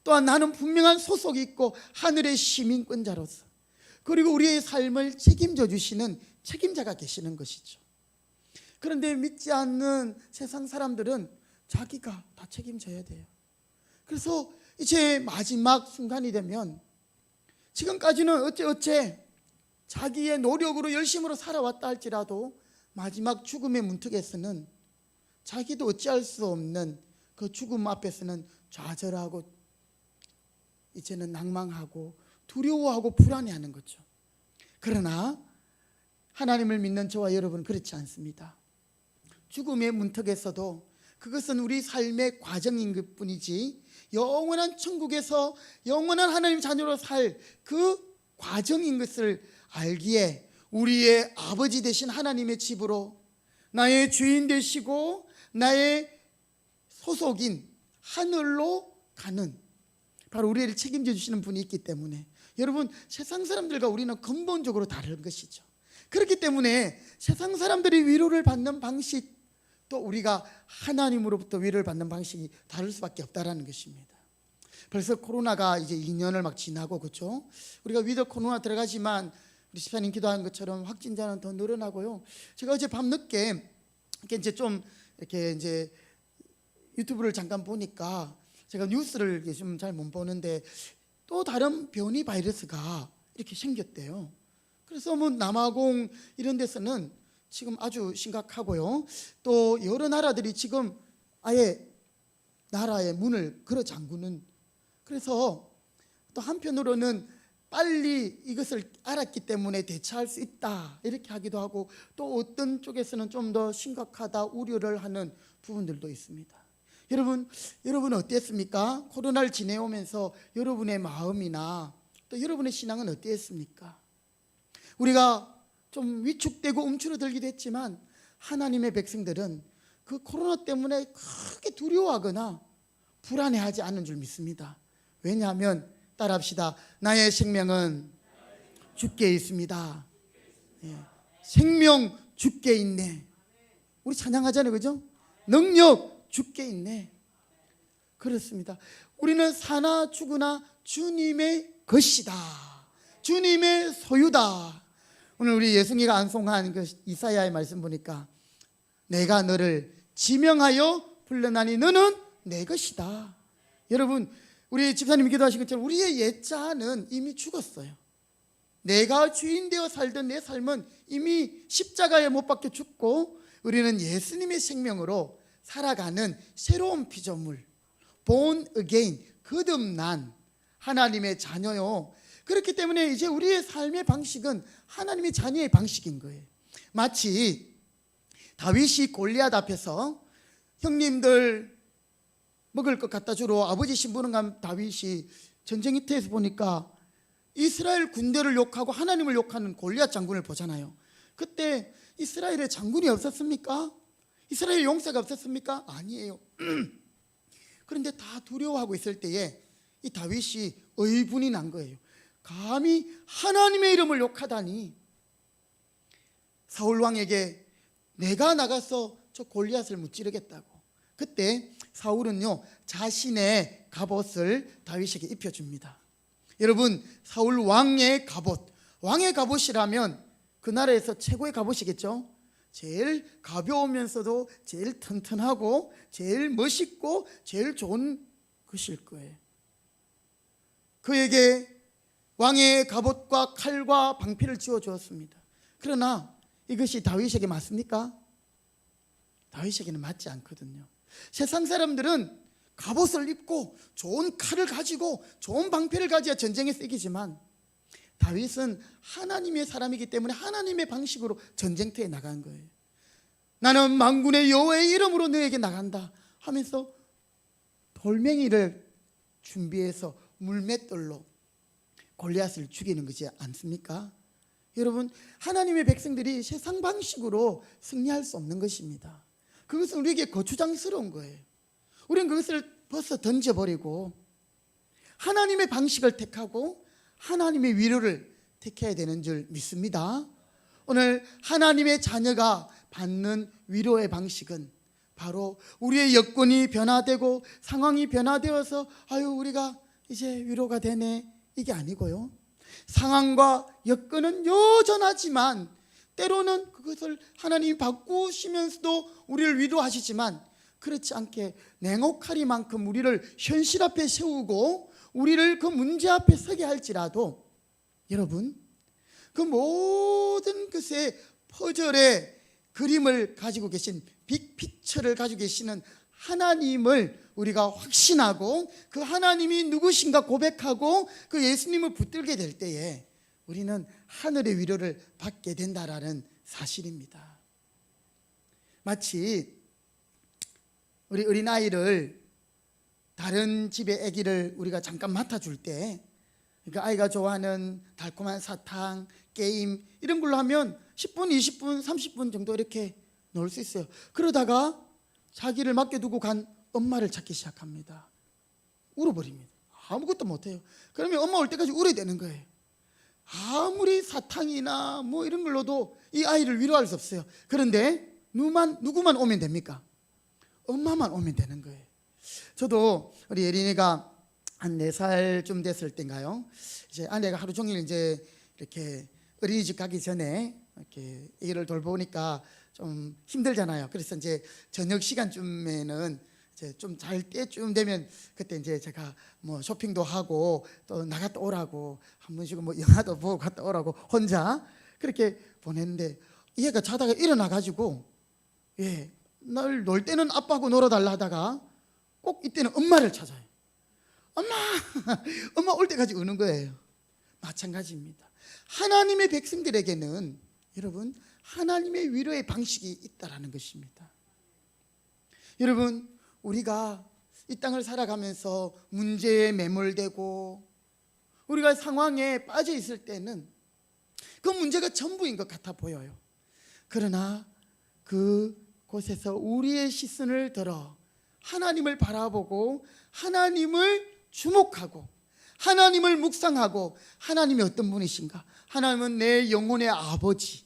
또한 나는 분명한 소속이 있고 하늘의 시민권자로서, 그리고 우리의 삶을 책임져 주시는 책임자가 계시는 것이죠. 그런데 믿지 않는 세상 사람들은 자기가 다 책임져야 돼요. 그래서 이제 마지막 순간이 되면, 지금까지는 어째 자기의 노력으로 열심으로 살아왔다 할지라도 마지막 죽음의 문턱에서는 자기도 어찌할 수 없는 그 죽음 앞에서는 좌절하고 이제는 낭망하고 두려워하고 불안해하는 거죠. 그러나 하나님을 믿는 저와 여러분은 그렇지 않습니다. 죽음의 문턱에서도 그것은 우리 삶의 과정인 것 뿐이지, 영원한 천국에서 영원한 하나님 자녀로 살 그 과정인 것을 알기에 우리의 아버지 되신 하나님의 집으로, 나의 주인 되시고 나의 소속인 하늘로 가는, 바로 우리를 책임져 주시는 분이 있기 때문에, 여러분, 세상 사람들과 우리는 근본적으로 다른 것이죠. 그렇기 때문에 세상 사람들이 위로를 받는 방식, 또 우리가 하나님으로부터 위로를 받는 방식이 다를 수밖에 없다라는 것입니다. 벌써 코로나가 이제 2년을 막 지나고, 그렇죠? 우리가 위드 코로나 들어가지만 우리 집사님 기도하는 것처럼 확진자는 더 늘어나고요. 제가 어제 밤늦게 이제 좀 이렇게 이제 유튜브를 잠깐 보니까, 제가 뉴스를 좀 잘 못 보는데 또 다른 변이 바이러스가 이렇게 생겼대요. 그래서 뭐 남아공 이런 데서는 지금 아주 심각하고요. 또 여러 나라들이 지금 아예 나라의 문을 걸어 잠그는, 그래서 또 한편으로는 빨리 이것을 알았기 때문에 대처할 수 있다 이렇게 하기도 하고, 또 어떤 쪽에서는 좀 더 심각하다 우려를 하는 부분들도 있습니다. 여러분 어땠습니까? 코로나를 지내오면서 여러분의 마음이나 또 여러분의 신앙은 어땠습니까? 우리가 좀 위축되고 움츠러들기도 했지만 하나님의 백성들은 그 코로나 때문에 크게 두려워하거나 불안해하지 않는 줄 믿습니다. 왜냐하면 따라합시다. 나의 생명은 주께 있습니다. 예. 생명 주께 있네. 우리 찬양하잖아요, 그죠? 능력 주께 있네. 그렇습니다. 우리는 사나 죽으나 주님의 것이다. 주님의 소유다. 오늘 우리 예승이가 안송한 그 이사야의 말씀 보니까, 내가 너를 지명하여 불러나니 너는 내 것이다. 여러분, 우리 집사님이 기도하신 것처럼 우리의 옛자는 이미 죽었어요. 내가 주인 되어 살던 내 삶은 이미 십자가에 못 박혀 죽고 우리는 예수님의 생명으로 살아가는 새로운 피조물, born again, 거듭난 하나님의 자녀요. 그렇기 때문에 이제 우리의 삶의 방식은 하나님의 자녀의 방식인 거예요. 마치 다윗이 골리앗 앞에서 형님들 먹을 것 갖다 주러 아버지 신부는 간 다윗이 전쟁터에서 보니까 이스라엘 군대를 욕하고 하나님을 욕하는 골리앗 장군을 보잖아요. 그때 이스라엘에 장군이 없었습니까? 이스라엘 용사가 없었습니까? 아니에요. 그런데 다 두려워하고 있을 때에 이 다윗이 의분이 난 거예요. 감히 하나님의 이름을 욕하다니. 사울 왕에게 내가 나가서 저 골리앗을 무찌르겠다고. 그때 사울은요 자신의 갑옷을 다윗에게 입혀줍니다. 여러분, 사울 왕의 갑옷이라면 그 나라에서 최고의 갑옷이겠죠. 제일 가벼우면서도 제일 튼튼하고 제일 멋있고 제일 좋은 것일 거예요. 그에게 왕의 갑옷과 칼과 방패를 지어주었습니다. 그러나 이것이 다윗에게 맞습니까? 다윗에게는 맞지 않거든요. 세상 사람들은 갑옷을 입고 좋은 칼을 가지고 좋은 방패를 가져야 전쟁에 쓰이지만 다윗은 하나님의 사람이기 때문에 하나님의 방식으로 전쟁터에 나간 거예요. 나는 만군의 여호와의 이름으로 너에게 나간다 하면서 돌멩이를 준비해서 물맷돌로 골리앗을 죽이는 것이지 않습니까? 여러분, 하나님의 백성들이 세상 방식으로 승리할 수 없는 것입니다. 그것은 우리에게 거추장스러운 거예요. 우리는 그것을 벗어 던져버리고 하나님의 방식을 택하고 하나님의 위로를 택해야 되는 줄 믿습니다. 오늘 하나님의 자녀가 받는 위로의 방식은 바로 우리의 여건이 변화되고 상황이 변화되어서 아유 우리가 이제 위로가 되네, 이게 아니고요. 상황과 여건은 여전하지만 때로는 그것을 하나님이 바꾸시면서도 우리를 위로하시지만 그렇지 않게 냉혹하리만큼 우리를 현실 앞에 세우고 우리를 그 문제 앞에 서게 할지라도 여러분, 그 모든 것의 퍼즐의 그림을 가지고 계신 빅피처를 가지고 계시는 하나님을 우리가 확신하고 그 하나님이 누구신가 고백하고 그 예수님을 붙들게 될 때에 우리는 하늘의 위로를 받게 된다라는 사실입니다. 마치 우리 어린아이를 다른 집의 아기를 우리가 잠깐 맡아줄 때 그러니까 아이가 좋아하는 달콤한 사탕, 게임 이런 걸로 하면 10분, 20분, 30분 정도 이렇게 놀 수 있어요. 그러다가 자기를 맡겨두고 간 엄마를 찾기 시작합니다. 울어버립니다. 아무것도 못해요. 그러면 엄마 올 때까지 울어야 되는 거예요. 아무리 사탕이나 뭐 이런 걸로도 이 아이를 위로할 수 없어요. 그런데 누구만 오면 됩니까? 엄마만 오면 되는 거예요. 저도 우리 예린이가 한 4살쯤 됐을 때인가요? 이제 아내가 하루 종일 이제 이렇게 어린이집 가기 전에 이렇게 애기를 돌보니까 좀 힘들잖아요. 그래서 이제 저녁 시간쯤에는 이제 좀 잘 때쯤 되면 그때 이제 제가 뭐 쇼핑도 하고 또 나갔다 오라고 한 번씩은 뭐 영화도 보고 갔다 오라고 혼자 그렇게 보냈는데 얘가 자다가 일어나 가지고 날 놀 때는 아빠하고 놀아달라 하다가 꼭 이때는 엄마를 찾아요. 엄마 올 때까지 우는 거예요. 마찬가지입니다. 하나님의 백성들에게는 여러분 하나님의 위로의 방식이 있다라는 것입니다. 여러분, 우리가 이 땅을 살아가면서 문제에 매몰되고 우리가 상황에 빠져 있을 때는 그 문제가 전부인 것 같아 보여요. 그러나 그곳에서 우리의 시선을 들어 하나님을 바라보고 하나님을 주목하고 하나님을 묵상하고 하나님이 어떤 분이신가? 하나님은 내 영혼의 아버지,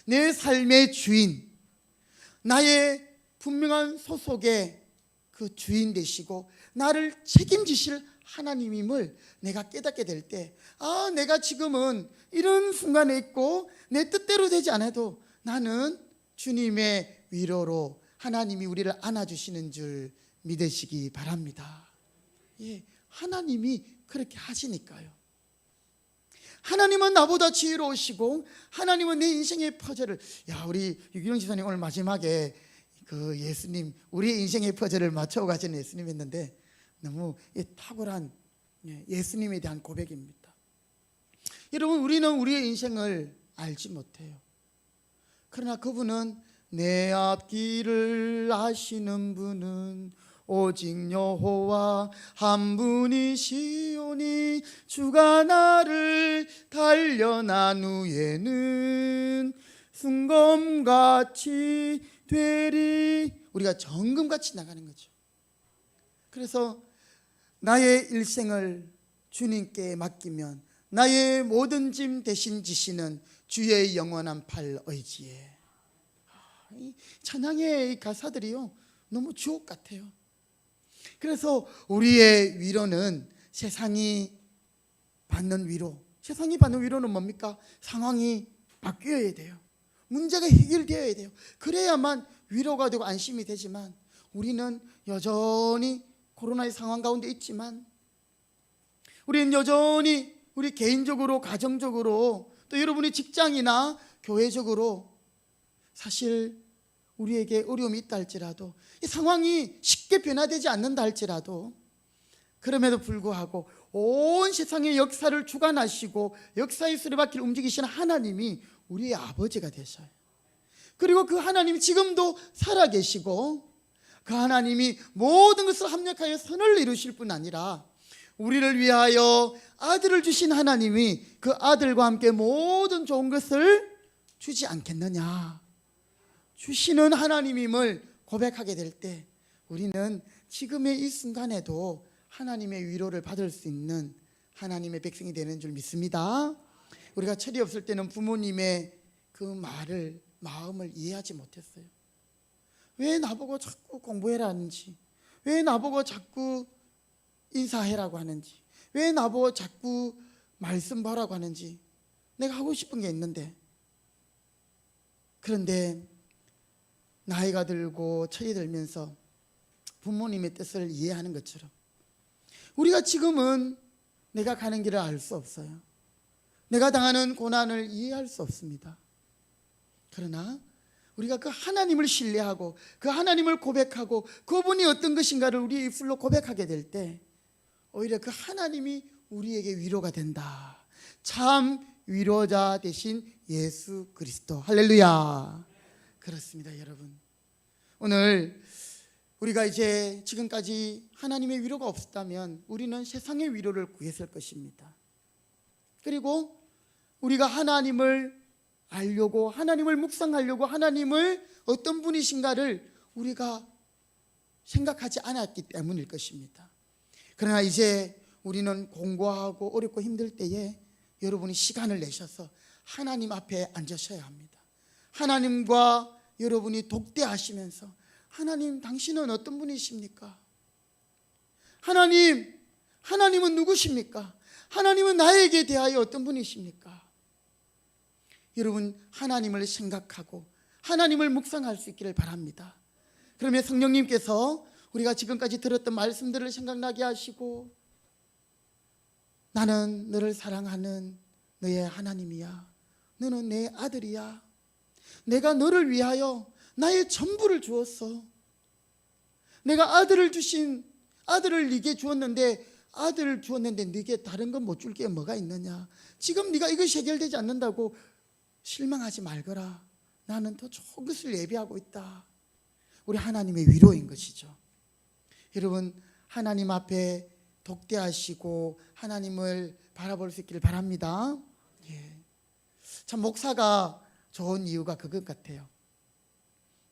내 삶의 주인, 나의 분명한 소속의 그 주인 되시고 나를 책임지실 하나님임을 내가 깨닫게 될 때 내가 지금은 이런 순간에 있고 내 뜻대로 되지 않아도 나는 주님의 위로로 하나님이 우리를 안아주시는 줄 믿으시기 바랍니다. 예, 하나님이 그렇게 하시니까요. 하나님은 나보다 지혜로우시고 하나님은 내 인생의 퍼즐을, 우리 유기영 지사님 오늘 마지막에 그 예수님, 우리의 인생의 퍼즐을 맞춰 가시는 예수님 했는데 너무 탁월한 예수님에 대한 고백입니다. 여러분, 우리는 우리의 인생을 알지 못해요. 그러나 그분은 내 앞길을 아시는 분은 오직 여호와 한 분이시오니 주가 나를 단련한 후에는 순검같이 되리. 우리가 정금같이 나가는 거죠. 그래서 나의 일생을 주님께 맡기면 나의 모든 짐 대신 지시는 주의 영원한 팔 의지에. 이 찬양의 가사들이요 너무 주옥 같아요. 그래서 우리의 위로는 세상이 받는 위로. 세상이 받는 위로는 뭡니까? 상황이 바뀌어야 돼요. 문제가 해결되어야 돼요. 그래야만 위로가 되고 안심이 되지만 우리는 여전히 코로나의 상황 가운데 있지만 우리는 여전히 우리 개인적으로, 가정적으로, 또 여러분의 직장이나 교회적으로 사실 우리에게 어려움이 있다 할지라도, 이 상황이 쉽게 변화되지 않는다 할지라도, 그럼에도 불구하고 온 세상의 역사를 주관하시고 역사의 수레바퀴를 움직이시는 하나님이 우리의 아버지가 되셔요. 그리고 그 하나님이 지금도 살아계시고 그 하나님이 모든 것을 합력하여 선을 이루실 뿐 아니라 우리를 위하여 아들을 주신 하나님이 그 아들과 함께 모든 좋은 것을 주지 않겠느냐. 주시는 하나님임을 고백하게 될 때 우리는 지금의 이 순간에도 하나님의 위로를 받을 수 있는 하나님의 백성이 되는 줄 믿습니다. 우리가 철이 없을 때는 부모님의 그 마음을 이해하지 못했어요. 왜 나보고 자꾸 공부해라 하는지, 왜 나보고 자꾸 인사해라고 하는지, 왜 나보고 자꾸 말씀 보라고 하는지, 내가 하고 싶은 게 있는데. 그런데 나이가 들고 철이 들면서 부모님의 뜻을 이해하는 것처럼 우리가 지금은 내가 가는 길을 알 수 없어요. 내가 당하는 고난을 이해할 수 없습니다. 그러나 우리가 그 하나님을 신뢰하고 그 하나님을 고백하고 그분이 어떤 것인가를 우리의 입술로 고백하게 될 때 오히려 그 하나님이 우리에게 위로가 된다. 참 위로자 되신 예수 그리스도. 할렐루야. 그렇습니다, 여러분. 오늘 우리가 이제 지금까지 하나님의 위로가 없었다면 우리는 세상의 위로를 구했을 것입니다. 그리고 우리가 하나님을 알려고, 하나님을 묵상하려고, 하나님을 어떤 분이신가를 우리가 생각하지 않았기 때문일 것입니다. 그러나 이제 우리는 공부하고 어렵고 힘들 때에 여러분이 시간을 내셔서 하나님 앞에 앉으셔야 합니다. 하나님과 여러분이 독대하시면서 하나님, 당신은 어떤 분이십니까? 하나님은 누구십니까? 하나님은 나에게 대하여 어떤 분이십니까? 여러분, 하나님을 생각하고 하나님을 묵상할 수 있기를 바랍니다. 그러면 성령님께서 우리가 지금까지 들었던 말씀들을 생각나게 하시고, 나는 너를 사랑하는 너의 하나님이야. 너는 내 아들이야. 내가 너를 위하여 나의 전부를 주었어. 내가 아들을 네게 주었는데, 아들을 주었는데 네게 다른 건 못 줄 게 뭐가 있느냐. 지금 네가 이것이 해결되지 않는다고 실망하지 말거라. 나는 더 좋은 것을 예비하고 있다. 우리 하나님의 위로인 것이죠. 여러분, 하나님 앞에 독대하시고 하나님을 바라볼 수 있기를 바랍니다. 참 목사가 좋은 이유가 그것 같아요.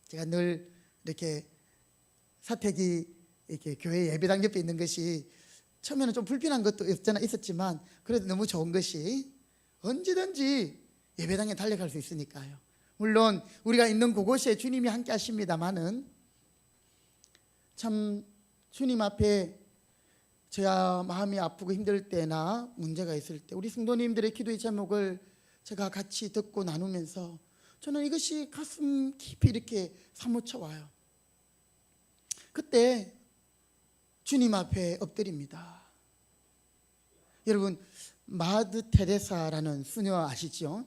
제가 늘 이렇게 사택이 이렇게 교회 예배당 옆에 있는 것이 처음에는 좀 불편한 것도 있었지만 그래도 너무 좋은 것이 언제든지 예배당에 달려갈 수 있으니까요. 물론 우리가 있는 그곳에 주님이 함께 하십니다마는 참 주님 앞에 제가 마음이 아프고 힘들 때나 문제가 있을 때 우리 성도님들의 기도의 제목을 제가 같이 듣고 나누면서 저는 이것이 가슴 깊이 이렇게 사무쳐 와요. 그때 주님 앞에 엎드립니다. 여러분, 마드 테레사라는 수녀 아시죠?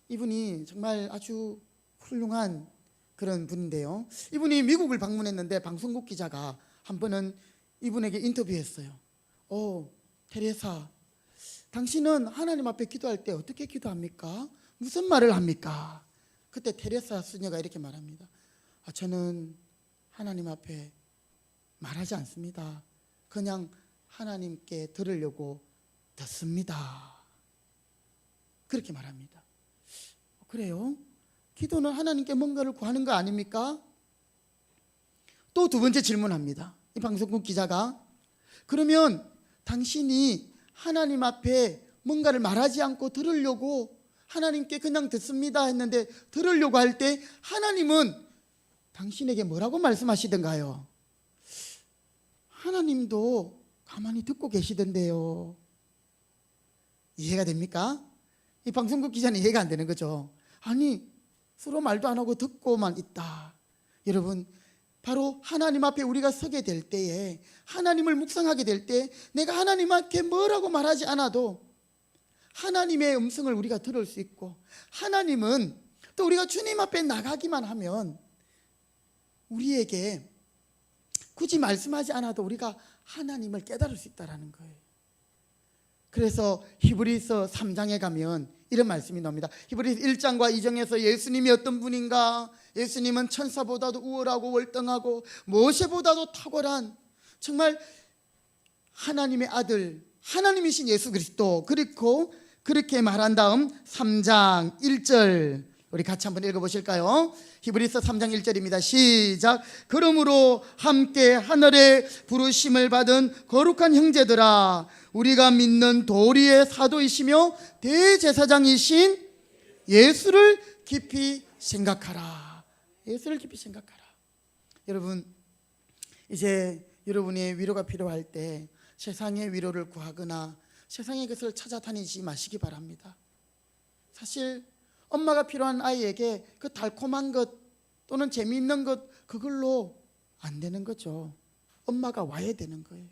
이분이 정말 아주 훌륭한 그런 분인데요. 이분이 미국을 방문했는데 방송국 기자가 한 번은 이분에게 인터뷰했어요. 테레사, 당신은 하나님 앞에 기도할 때 어떻게 기도합니까? 무슨 말을 합니까? 그때 테레사 수녀가 이렇게 말합니다. 저는 하나님 앞에 말하지 않습니다. 그냥 하나님께 들으려고 듣습니다. 그렇게 말합니다. 그래요? 기도는 하나님께 뭔가를 구하는 거 아닙니까? 또 두 번째 질문합니다. 이 방송국 기자가, 그러면 당신이 하나님 앞에 뭔가를 말하지 않고 들으려고 하나님께 그냥 듣습니다 했는데, 들으려고 할 때 하나님은 당신에게 뭐라고 말씀하시던가요? 하나님도 가만히 듣고 계시던데요. 이해가 됩니까? 이 방송국 기자는 이해가 안 되는 거죠. 아니, 서로 말도 안 하고 듣고만 있다. 여러분, 바로 하나님 앞에 우리가 서게 될 때에, 하나님을 묵상하게 될 때, 내가 하나님께 뭐라고 말하지 않아도 하나님의 음성을 우리가 들을 수 있고, 하나님은 또 우리가 주님 앞에 나가기만 하면 우리에게 굳이 말씀하지 않아도 우리가 하나님을 깨달을 수 있다는 거예요. 그래서 히브리서 3장에 가면 이런 말씀이 나옵니다. 히브리서 1장과 2장에서 예수님이 어떤 분인가? 예수님은 천사보다도 우월하고 월등하고 모세보다도 탁월한 정말 하나님의 아들, 하나님이신 예수 그리스도, 그리고 그렇게 말한 다음 3장 1절 우리 같이 한번 읽어보실까요? 히브리서 3장 1절입니다. 시작. 그러므로 함께 하늘에 부르심을 받은 거룩한 형제들아, 우리가 믿는 도리의 사도이시며 대제사장이신 예수를 깊이 생각하라. 예수를 깊이 생각하라. 여러분, 이제 여러분의 위로가 필요할 때 세상의 위로를 구하거나 세상의 것을 찾아다니지 마시기 바랍니다. 사실 엄마가 필요한 아이에게 그 달콤한 것 또는 재미있는 것, 그걸로 안 되는 거죠. 엄마가 와야 되는 거예요.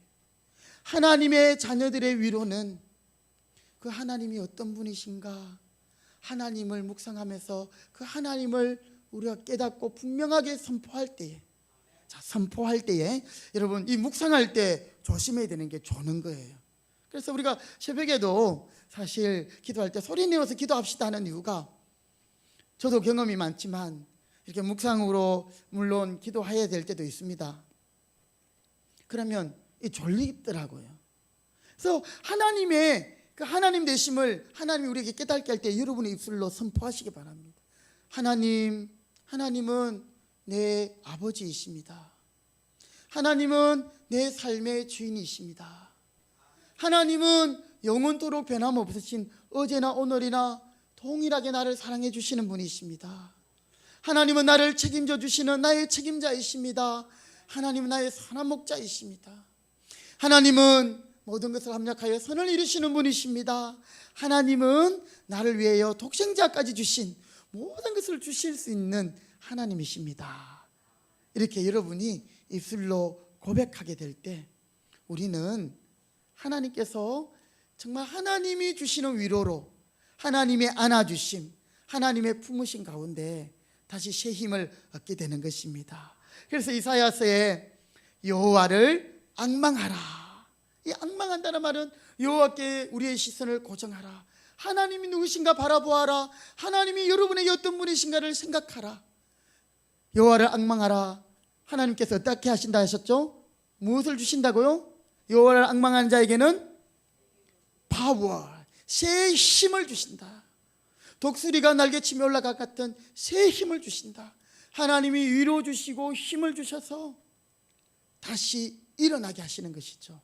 하나님의 자녀들의 위로는 그 하나님이 어떤 분이신가, 하나님을 묵상하면서 그 하나님을 우리가 깨닫고 분명하게 선포할 때에, 선포할 때에 여러분, 이 묵상할 때 조심해야 되는 게 조는 거예요. 그래서 우리가 새벽에도 사실 기도할 때 소리 내어서 기도합시다 하는 이유가, 저도 경험이 많지만 이렇게 묵상으로 물론 기도해야 될 때도 있습니다. 그러면 이 졸리더라고요. 그래서 하나님의 그 하나님 되심을 하나님이 우리에게 깨닫게 할 때 여러분의 입술로 선포하시기 바랍니다. 하나님은 내 아버지이십니다. 하나님은 내 삶의 주인이십니다. 하나님은 영원토록 변함없으신 어제나 오늘이나 동일하게 나를 사랑해 주시는 분이십니다. 하나님은 나를 책임져 주시는 나의 책임자이십니다. 하나님은 나의 선한 목자이십니다. 하나님은 모든 것을 합력하여 선을 이루시는 분이십니다. 하나님은 나를 위하여 독생자까지 주신 모든 것을 주실 수 있는 하나님이십니다. 이렇게 여러분이 입술로 고백하게 될 때 우리는 하나님께서 정말 하나님이 주시는 위로로, 하나님의 안아주심, 하나님의 품으신 가운데 다시 새 힘을 얻게 되는 것입니다. 그래서 이사야서에 여호와를 앙망하라, 이 앙망한다는 말은 여호와께 우리의 시선을 고정하라, 하나님이 누구신가 바라보아라, 하나님이 여러분에게 어떤 분이신가를 생각하라. 여호와를 앙망하라. 하나님께서 어떻게 하신다 하셨죠? 무엇을 주신다고요? 여호와를 앙망하는 자에게는 파워, 새 힘을 주신다. 독수리가 날개치며 올라갈 것 같은 새 힘을 주신다. 하나님이 위로 주시고 힘을 주셔서 다시 일어나게 하시는 것이죠.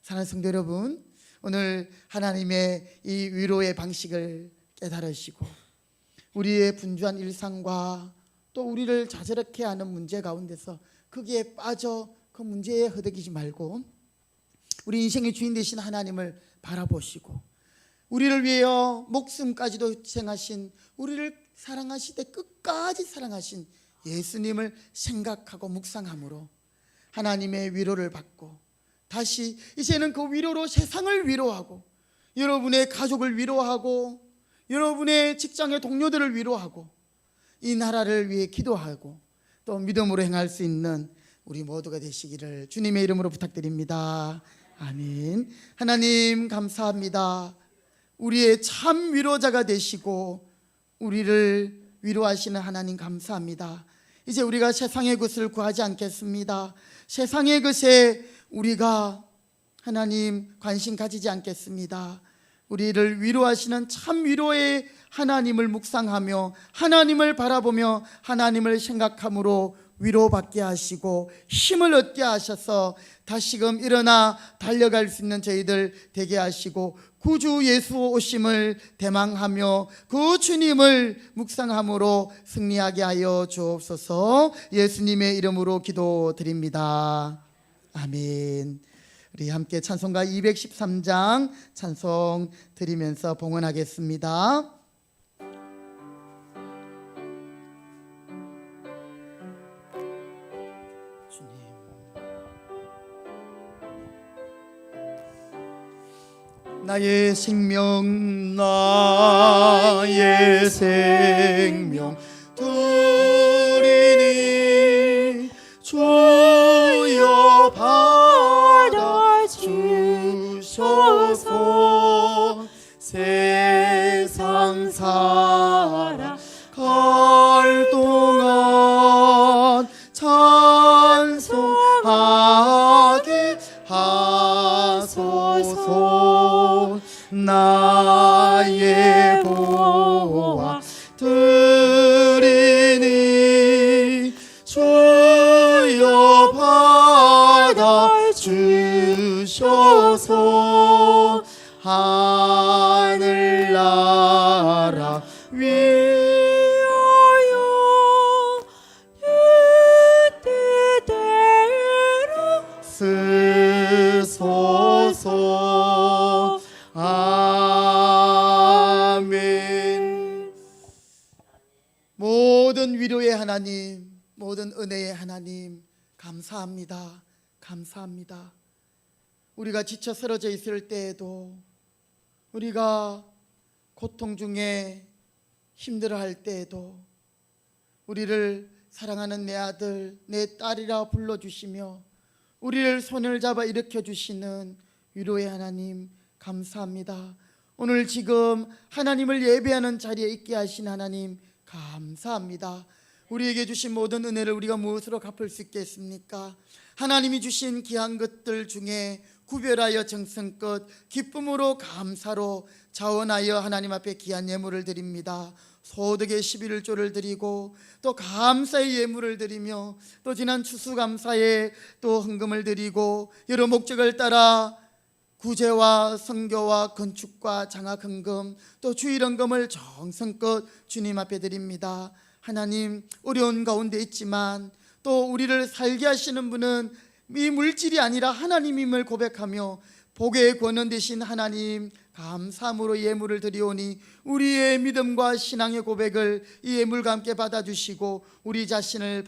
사랑하는 성도 여러분, 오늘 하나님의 이 위로의 방식을 깨달으시고 우리의 분주한 일상과 또 우리를 자제롭게 하는 문제 가운데서 거기에 빠져 그 문제에 허덕이지 말고 우리 인생의 주인 되신 하나님을 바라보시고 우리를 위하여 목숨까지도 희생하신, 우리를 사랑하시되 끝까지 사랑하신 예수님을 생각하고 묵상함으로 하나님의 위로를 받고 다시 이제는 그 위로로 세상을 위로하고 여러분의 가족을 위로하고 여러분의 직장의 동료들을 위로하고 이 나라를 위해 기도하고 또 믿음으로 행할 수 있는 우리 모두가 되시기를 주님의 이름으로 부탁드립니다. 아멘. 하나님 감사합니다. 우리의 참 위로자가 되시고 우리를 위로하시는 하나님 감사합니다. 이제 우리가 세상의 것을 구하지 않겠습니다. 세상의 것에 우리가 하나님 관심 가지지 않겠습니다. 우리를 위로하시는 참 위로의 하나님을 묵상하며 하나님을 바라보며 하나님을 생각함으로 위로받게 하시고 힘을 얻게 하셔서 다시금 일어나 달려갈 수 있는 저희들 되게 하시고 구주 예수 오심을 대망하며 그 주님을 묵상함으로 승리하게 하여 주옵소서. 예수님의 이름으로 기도드립니다. 아멘. 우리 함께 찬송가 213장 찬송 드리면서 봉헌하겠습니다. 나의 생명 나의 생명 드리니 주여 받아주소서. 세상 살아갈 동안 찬송하게 하소서. 나의 보아 드리니 주여 받아주셔서. 하늘나라 위하여 뜻대로 쓰소서. 아멘. 모든 위로의 하나님, 모든 은혜의 하나님 감사합니다. 감사합니다. 우리가 지쳐 쓰러져 있을 때에도, 우리가 고통 중에 힘들어할 때에도 우리를 사랑하는 내 아들, 내 딸이라 불러주시며 우리를 손을 잡아 일으켜 주시는 위로의 하나님 감사합니다. 오늘 지금 하나님을 예배하는 자리에 있게 하신 하나님 감사합니다. 우리에게 주신 모든 은혜를 우리가 무엇으로 갚을 수 있겠습니까? 하나님이 주신 귀한 것들 중에 구별하여 정성껏 기쁨으로 감사로 자원하여 하나님 앞에 귀한 예물을 드립니다. 소득의 11조를 드리고 또 감사의 예물을 드리며 또 지난 추수감사에 또 헌금을 드리고 여러 목적을 따라 구제와 선교와 건축과 장학헌금 또 주일헌금을 정성껏 주님 앞에 드립니다. 하나님, 어려운 가운데 있지만 또 우리를 살게 하시는 분은 이 물질이 아니라 하나님임을 고백하며 복의 권원 되신 하나님 감사함으로 예물을 드리오니 우리의 믿음과 신앙의 고백을 이 예물과 함께 받아주시고 우리 자신을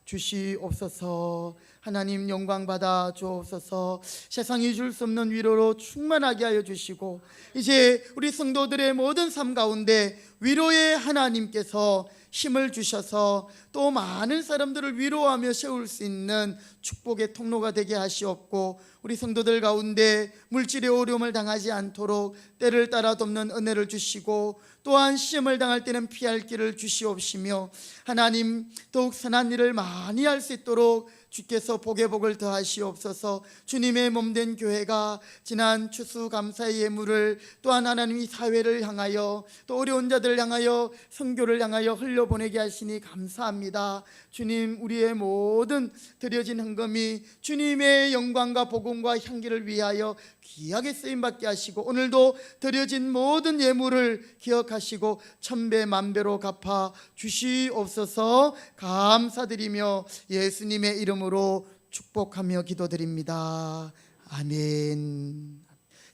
받아주시옵소서. 하나님 영광 받아 주옵소서. 세상이 줄 수 없는 위로로 충만하게 하여 주시고 이제 우리 성도들의 모든 삶 가운데 위로의 하나님께서 힘을 주셔서 또 많은 사람들을 위로하며 세울 수 있는 축복의 통로가 되게 하시옵고 우리 성도들 가운데 물질의 어려움을 당하지 않도록 때를 따라 돕는 은혜를 주시고 또한 시험을 당할 때는 피할 길을 주시옵시며 하나님 더욱 선한 일을 많이 할 수 있도록 주께서 복의 복을 더하시옵소서. 주님의 몸된 교회가 지난 추수감사의 예물을 또한 하나님 이 사회를 향하여 또 어려운 자들을 향하여 선교를 향하여 흘려보내게 하시니 감사합니다. 주님, 우리의 모든 드려진 헌금이 주님의 영광과 복음과 향기를 위하여 귀하게 쓰임받게 하시고 오늘도 드려진 모든 예물을 기억하시고 천배 만배로 갚아 주시옵소서. 감사드리며 예수님의 이름으로 축복하며 기도드립니다. 아멘.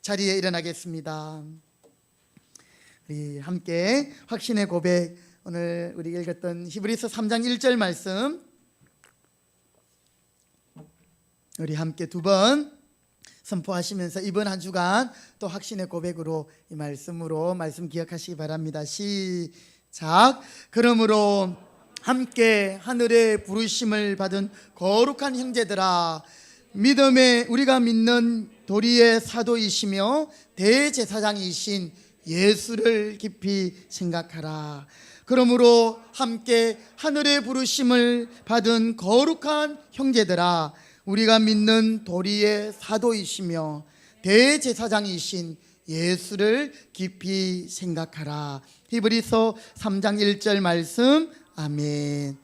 자리에 일어나겠습니다. 우리 함께 확신의 고백, 오늘 우리 읽었던 히브리서 3장 1절 말씀 우리 함께 두 번 선포하시면서 이번 한 주간 또 확신의 고백으로 이 말씀으로 말씀 기억하시기 바랍니다. 시작. 그러므로 함께 하늘의 부르심을 받은 거룩한 형제들아, 믿음에 우리가 믿는 도리의 사도이시며 대제사장이신 예수를 깊이 생각하라. 그러므로 함께 하늘의 부르심을 받은 거룩한 형제들아, 우리가 믿는 도리의 사도이시며 대제사장이신 예수를 깊이 생각하라. 히브리서 3장 1절 말씀. 아멘.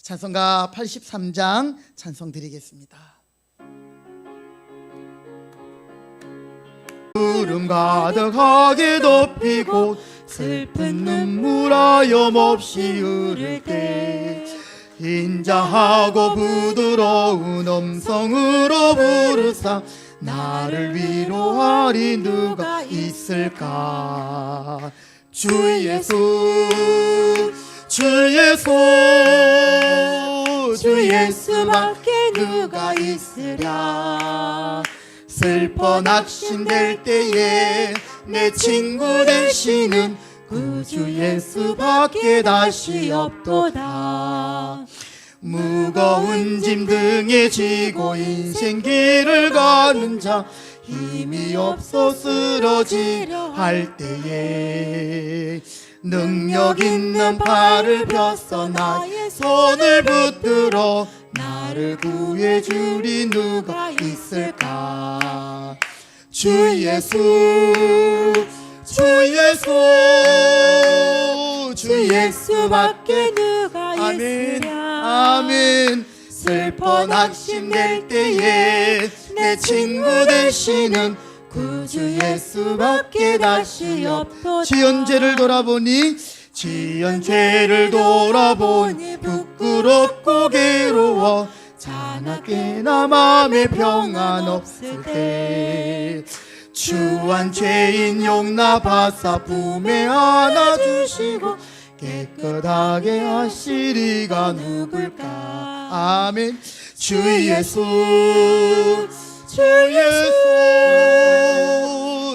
찬송가 83장 찬송 드리겠습니다. 구름 가득하게 덮이고 슬픈 눈물 하염없이 흐를 때 인자하고 부드러운 음성으로 부르사 나를 위로하리 누가 있을까. 주 예수, 주 예수, 주 예수밖에 누가 있으랴. 슬퍼 낙심될 때에 내 친구 되시는 구주 예수밖에 다시 없도다. 무거운 짐 등에 지고 인생길을 가는 자, 힘이 없어 쓰러지려 할 때에 능력 있는 팔을 펴서 나의 손을 붙들어 나를 구해주리 누가 있을까. 주 예수, 주 예수, 주 예수밖에 누가 있으랴. 아멘. 슬퍼 낙심될 때에 내 친구 되시는 구주 예수밖에 다시 없도다. 지은 죄를 돌아보니, 지은 죄를 돌아보니 부끄럽고 괴로워 자나깨나 맘에 평안 없을 때 추한 죄인 용납하사 품에 안아주시고 깨끗하게 하시리가 누굴까. 아멘. 주 예수, 주 예수,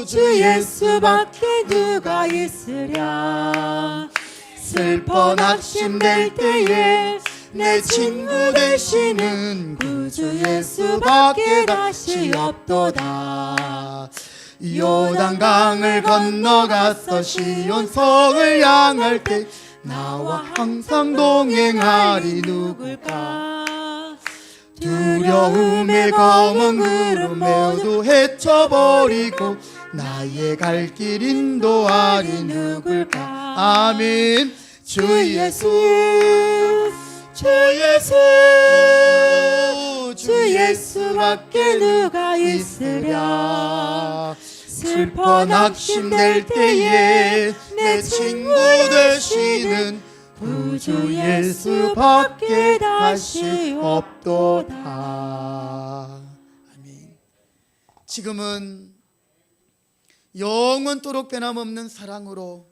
주 예수밖에 누가 있으랴. 슬퍼 낙심될 때에 내 친구 되시는 구주 예수밖에 다시 없도다. 요단강을 건너가서 시온성을 향할 때 나와 항상 동행하리 누굴까. 두려움의 검은 구름 모두 헤쳐버리고 나의 갈 길 인도하리 누굴까. 아멘. 주 예수, 주 예수, 주 예수밖에 누가 있으랴. 슬퍼 낙심될 때에 내 친구 되시는 구주 예수밖에 다시 없도다. 아멘. 지금은 영원토록 변함없는 사랑으로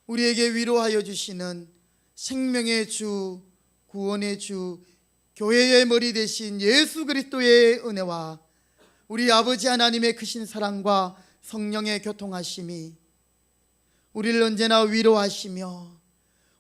우리에게 위로하여 주시는 생명의 주, 구원의 주, 교회의 머리 되신 예수 그리스도의 은혜와 우리 아버지 하나님의 크신 사랑과 성령의 교통하심이 우리를 언제나 위로하시며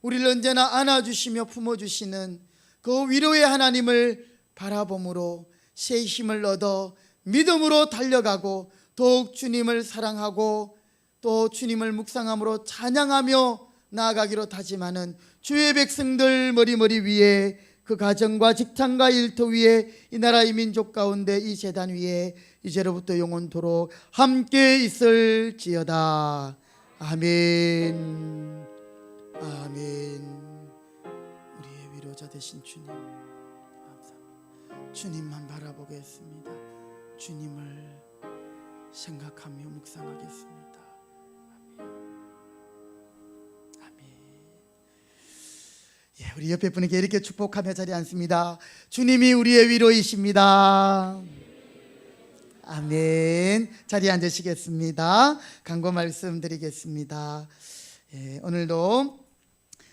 우리를 언제나 안아주시며 품어주시는 그 위로의 하나님을 바라봄으로 새 힘을 얻어 믿음으로 달려가고 더욱 주님을 사랑하고 또 주님을 묵상함으로 찬양하며 나아가기로 다짐하는 주의 백성들 머리 위에, 그 가정과 직장과 일터 위에, 이 나라의 민족 가운데 이 제단 위에 이제로부터 영원토록 함께 있을지어다. 아멘. 아멘. 우리의 위로자 되신 주님 감사합니다. 주님만 바라보겠습니다. 주님을 생각하며 묵상하겠습니다. 예, 우리 옆에 분에게 이렇게 축복하며 자리에 앉습니다. 주님이 우리의 위로이십니다. 아멘. 자리에 앉으시겠습니다. 강고 말씀 드리겠습니다. 예, 오늘도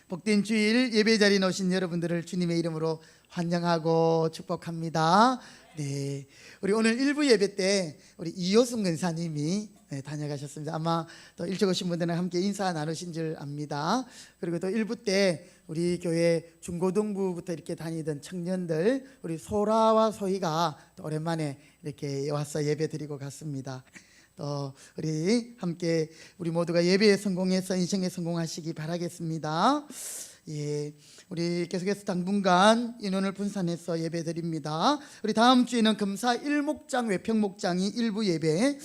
복된 주일 예배 자리에 오신 여러분들을 주님의 이름으로 환영하고 축복합니다. 네, 우리 오늘 1부 예배 때 우리 이효승 권사님이 다녀가셨습니다. 아마 또 일찍 오신 분들은 함께 인사 나누신 줄 압니다. 그리고 또 1부 때 우리 교회 중고등부부터 이렇게 다니던 청년들, 우리 소라와 소희가 또 오랜만에 이렇게 와서 예배 드리고 갔습니다. 또 우리 함께 우리 모두가 예배에 성공해서 인생에 성공하시기 바라겠습니다. 예, 우리 계속해서 당분간 인원을 분산해서 예배 드립니다. 우리 다음 주에는 금사 1목장 외평목장이 1부 예배,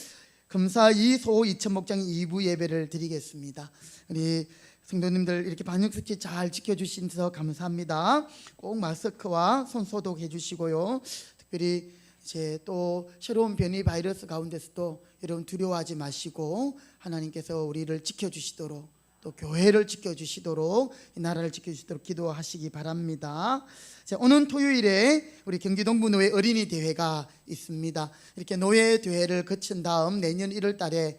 금사 2 소 2천 목장이 2부 예배를 드리겠습니다. 우리 성도님들 이렇게 방역수칙 잘 지켜주셔서 감사합니다. 꼭 마스크와 손 소독해 주시고요. 특별히 이제 또 새로운 변이 바이러스 가운데서도 여러분 두려워하지 마시고 하나님께서 우리를 지켜주시도록 또 교회를 지켜주시도록 이 나라를 지켜주시도록 기도하시기 바랍니다. 자, 오는 토요일에 우리 경기동부 노예 어린이 대회가 있습니다. 이렇게 노예 대회를 거친 다음 내년 1월 달에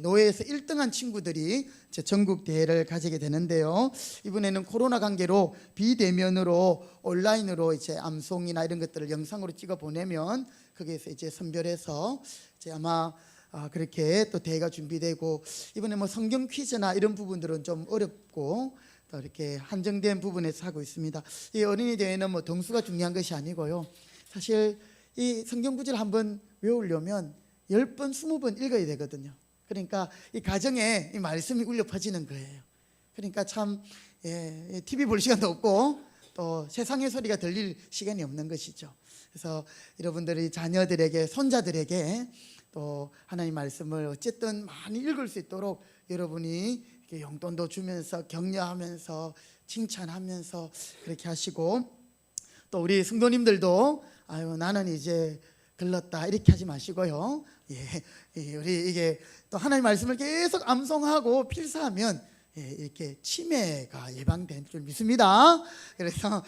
노예에서 1등한 친구들이 전국 대회를 가지게 되는데요. 이번에는 코로나 관계로 비대면으로 온라인으로 이제 암송이나 이런 것들을 영상으로 찍어 보내면 거기에서 이제 선별해서 이제 아마 그렇게 또 대회가 준비되고, 이번에 뭐 성경 퀴즈나 이런 부분들은 좀 어렵고 또 이렇게 한정된 부분에서 하고 있습니다. 이 어린이 대회는 뭐 등수가 중요한 것이 아니고요. 사실 이 성경 구절을 한번 외우려면 10번, 20번 읽어야 되거든요. 그러니까 이 가정에 이 말씀이 울려 퍼지는 거예요. 그러니까 참 TV 볼 시간도 없고 또 세상의 소리가 들릴 시간이 없는 것이죠. 그래서 여러분들이 자녀들에게, 손자들에게 또 하나님 말씀을 어쨌든 많이 읽을 수 있도록 여러분이 이렇게 용돈도 주면서 격려하면서 칭찬하면서 그렇게 하시고, 또 우리 성도님들도 아유 나는 이제 글렀다 이렇게 하지 마시고요. 우리 이게 또 하나님 말씀을 계속 암송하고 필사하면 이렇게 치매가 예방되는 줄 믿습니다. 그래서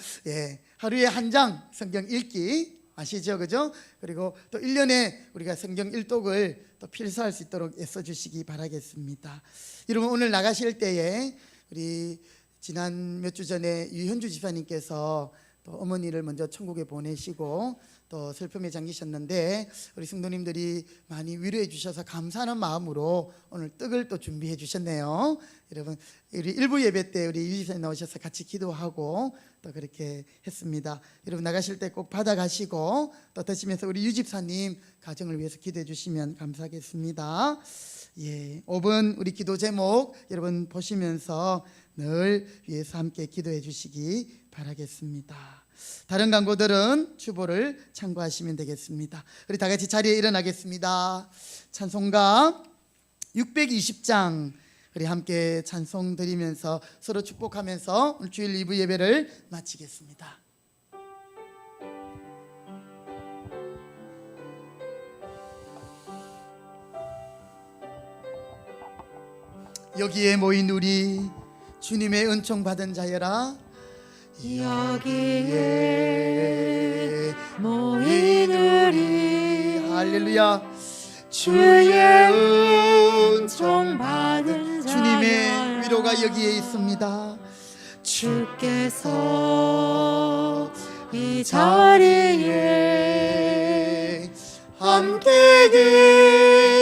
하루에 한 장 성경 읽기 아시죠? 그죠? 그리고 또 1년에 우리가 성경 1독을 또 필사할 수 있도록 애써주시기 바라겠습니다. 여러분 오늘 나가실 때에 우리 지난 몇 주 전에 유현주 집사님께서 또 어머니를 먼저 천국에 보내시고 또 슬픔에 잠기셨는데 우리 성도님들이 많이 위로해 주셔서 감사하는 마음으로 오늘 떡을 또 준비해 주셨네요. 여러분 우리 일부 예배 때 우리 유 집사님 나오셔서 같이 기도하고 또 그렇게 했습니다. 여러분 나가실 때 꼭 받아가시고 또 드시면서 우리 유 집사님 가정을 위해서 기도해 주시면 감사하겠습니다. 5분 우리 기도 제목 여러분 보시면서 늘 위해서 함께 기도해 주시기 바라겠습니다. 다른 광고들은 주보를 참고하시면 되겠습니다. 우리 다 같이 자리에 일어나겠습니다. 찬송가 620장 우리 함께 찬송 드리면서 서로 축복하면서 오늘 주일 2부 예배를 마치겠습니다. 여기에 모인 우리 주님의 은총 받은 자여라. 여기에 모인 우리 할렐루야. 주의 은총 받은 주님의 위로가 여기에 있습니다. 주께서 이 자리에 함께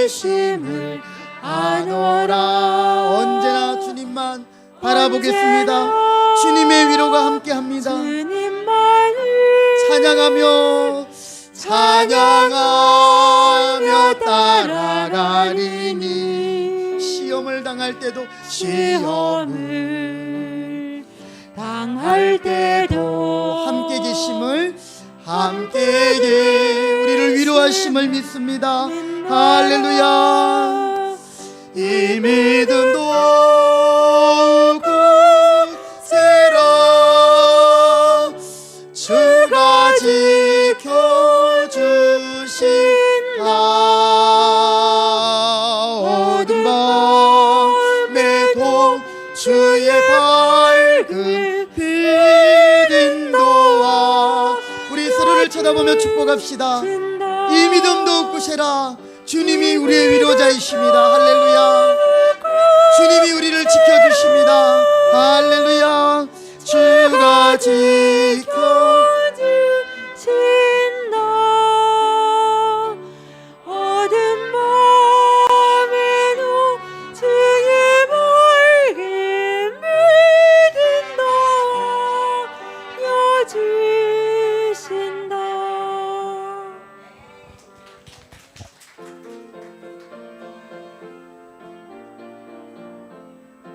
계심을 아노라. 언제나 주님만 바라보겠습니다. 주님의 위로가 함께합니다. 주님만을 찬양하며 따라가리니 시험을 당할 때도 시험을 당할 때도 함께 우리를 위로하심을 믿습니다. 할렐루야. 이 믿음도 굳세라. 주가 지켜주신다. 어두운 밤에도 주의 밝은 빛 인도와. 우리 서로를 쳐다보며 축복합시다. 이 믿음도 굳세라. 주님이 우리의 위로자이십니다. 할렐루야. 주님이 우리를 지켜주십니다. 할렐루야. 주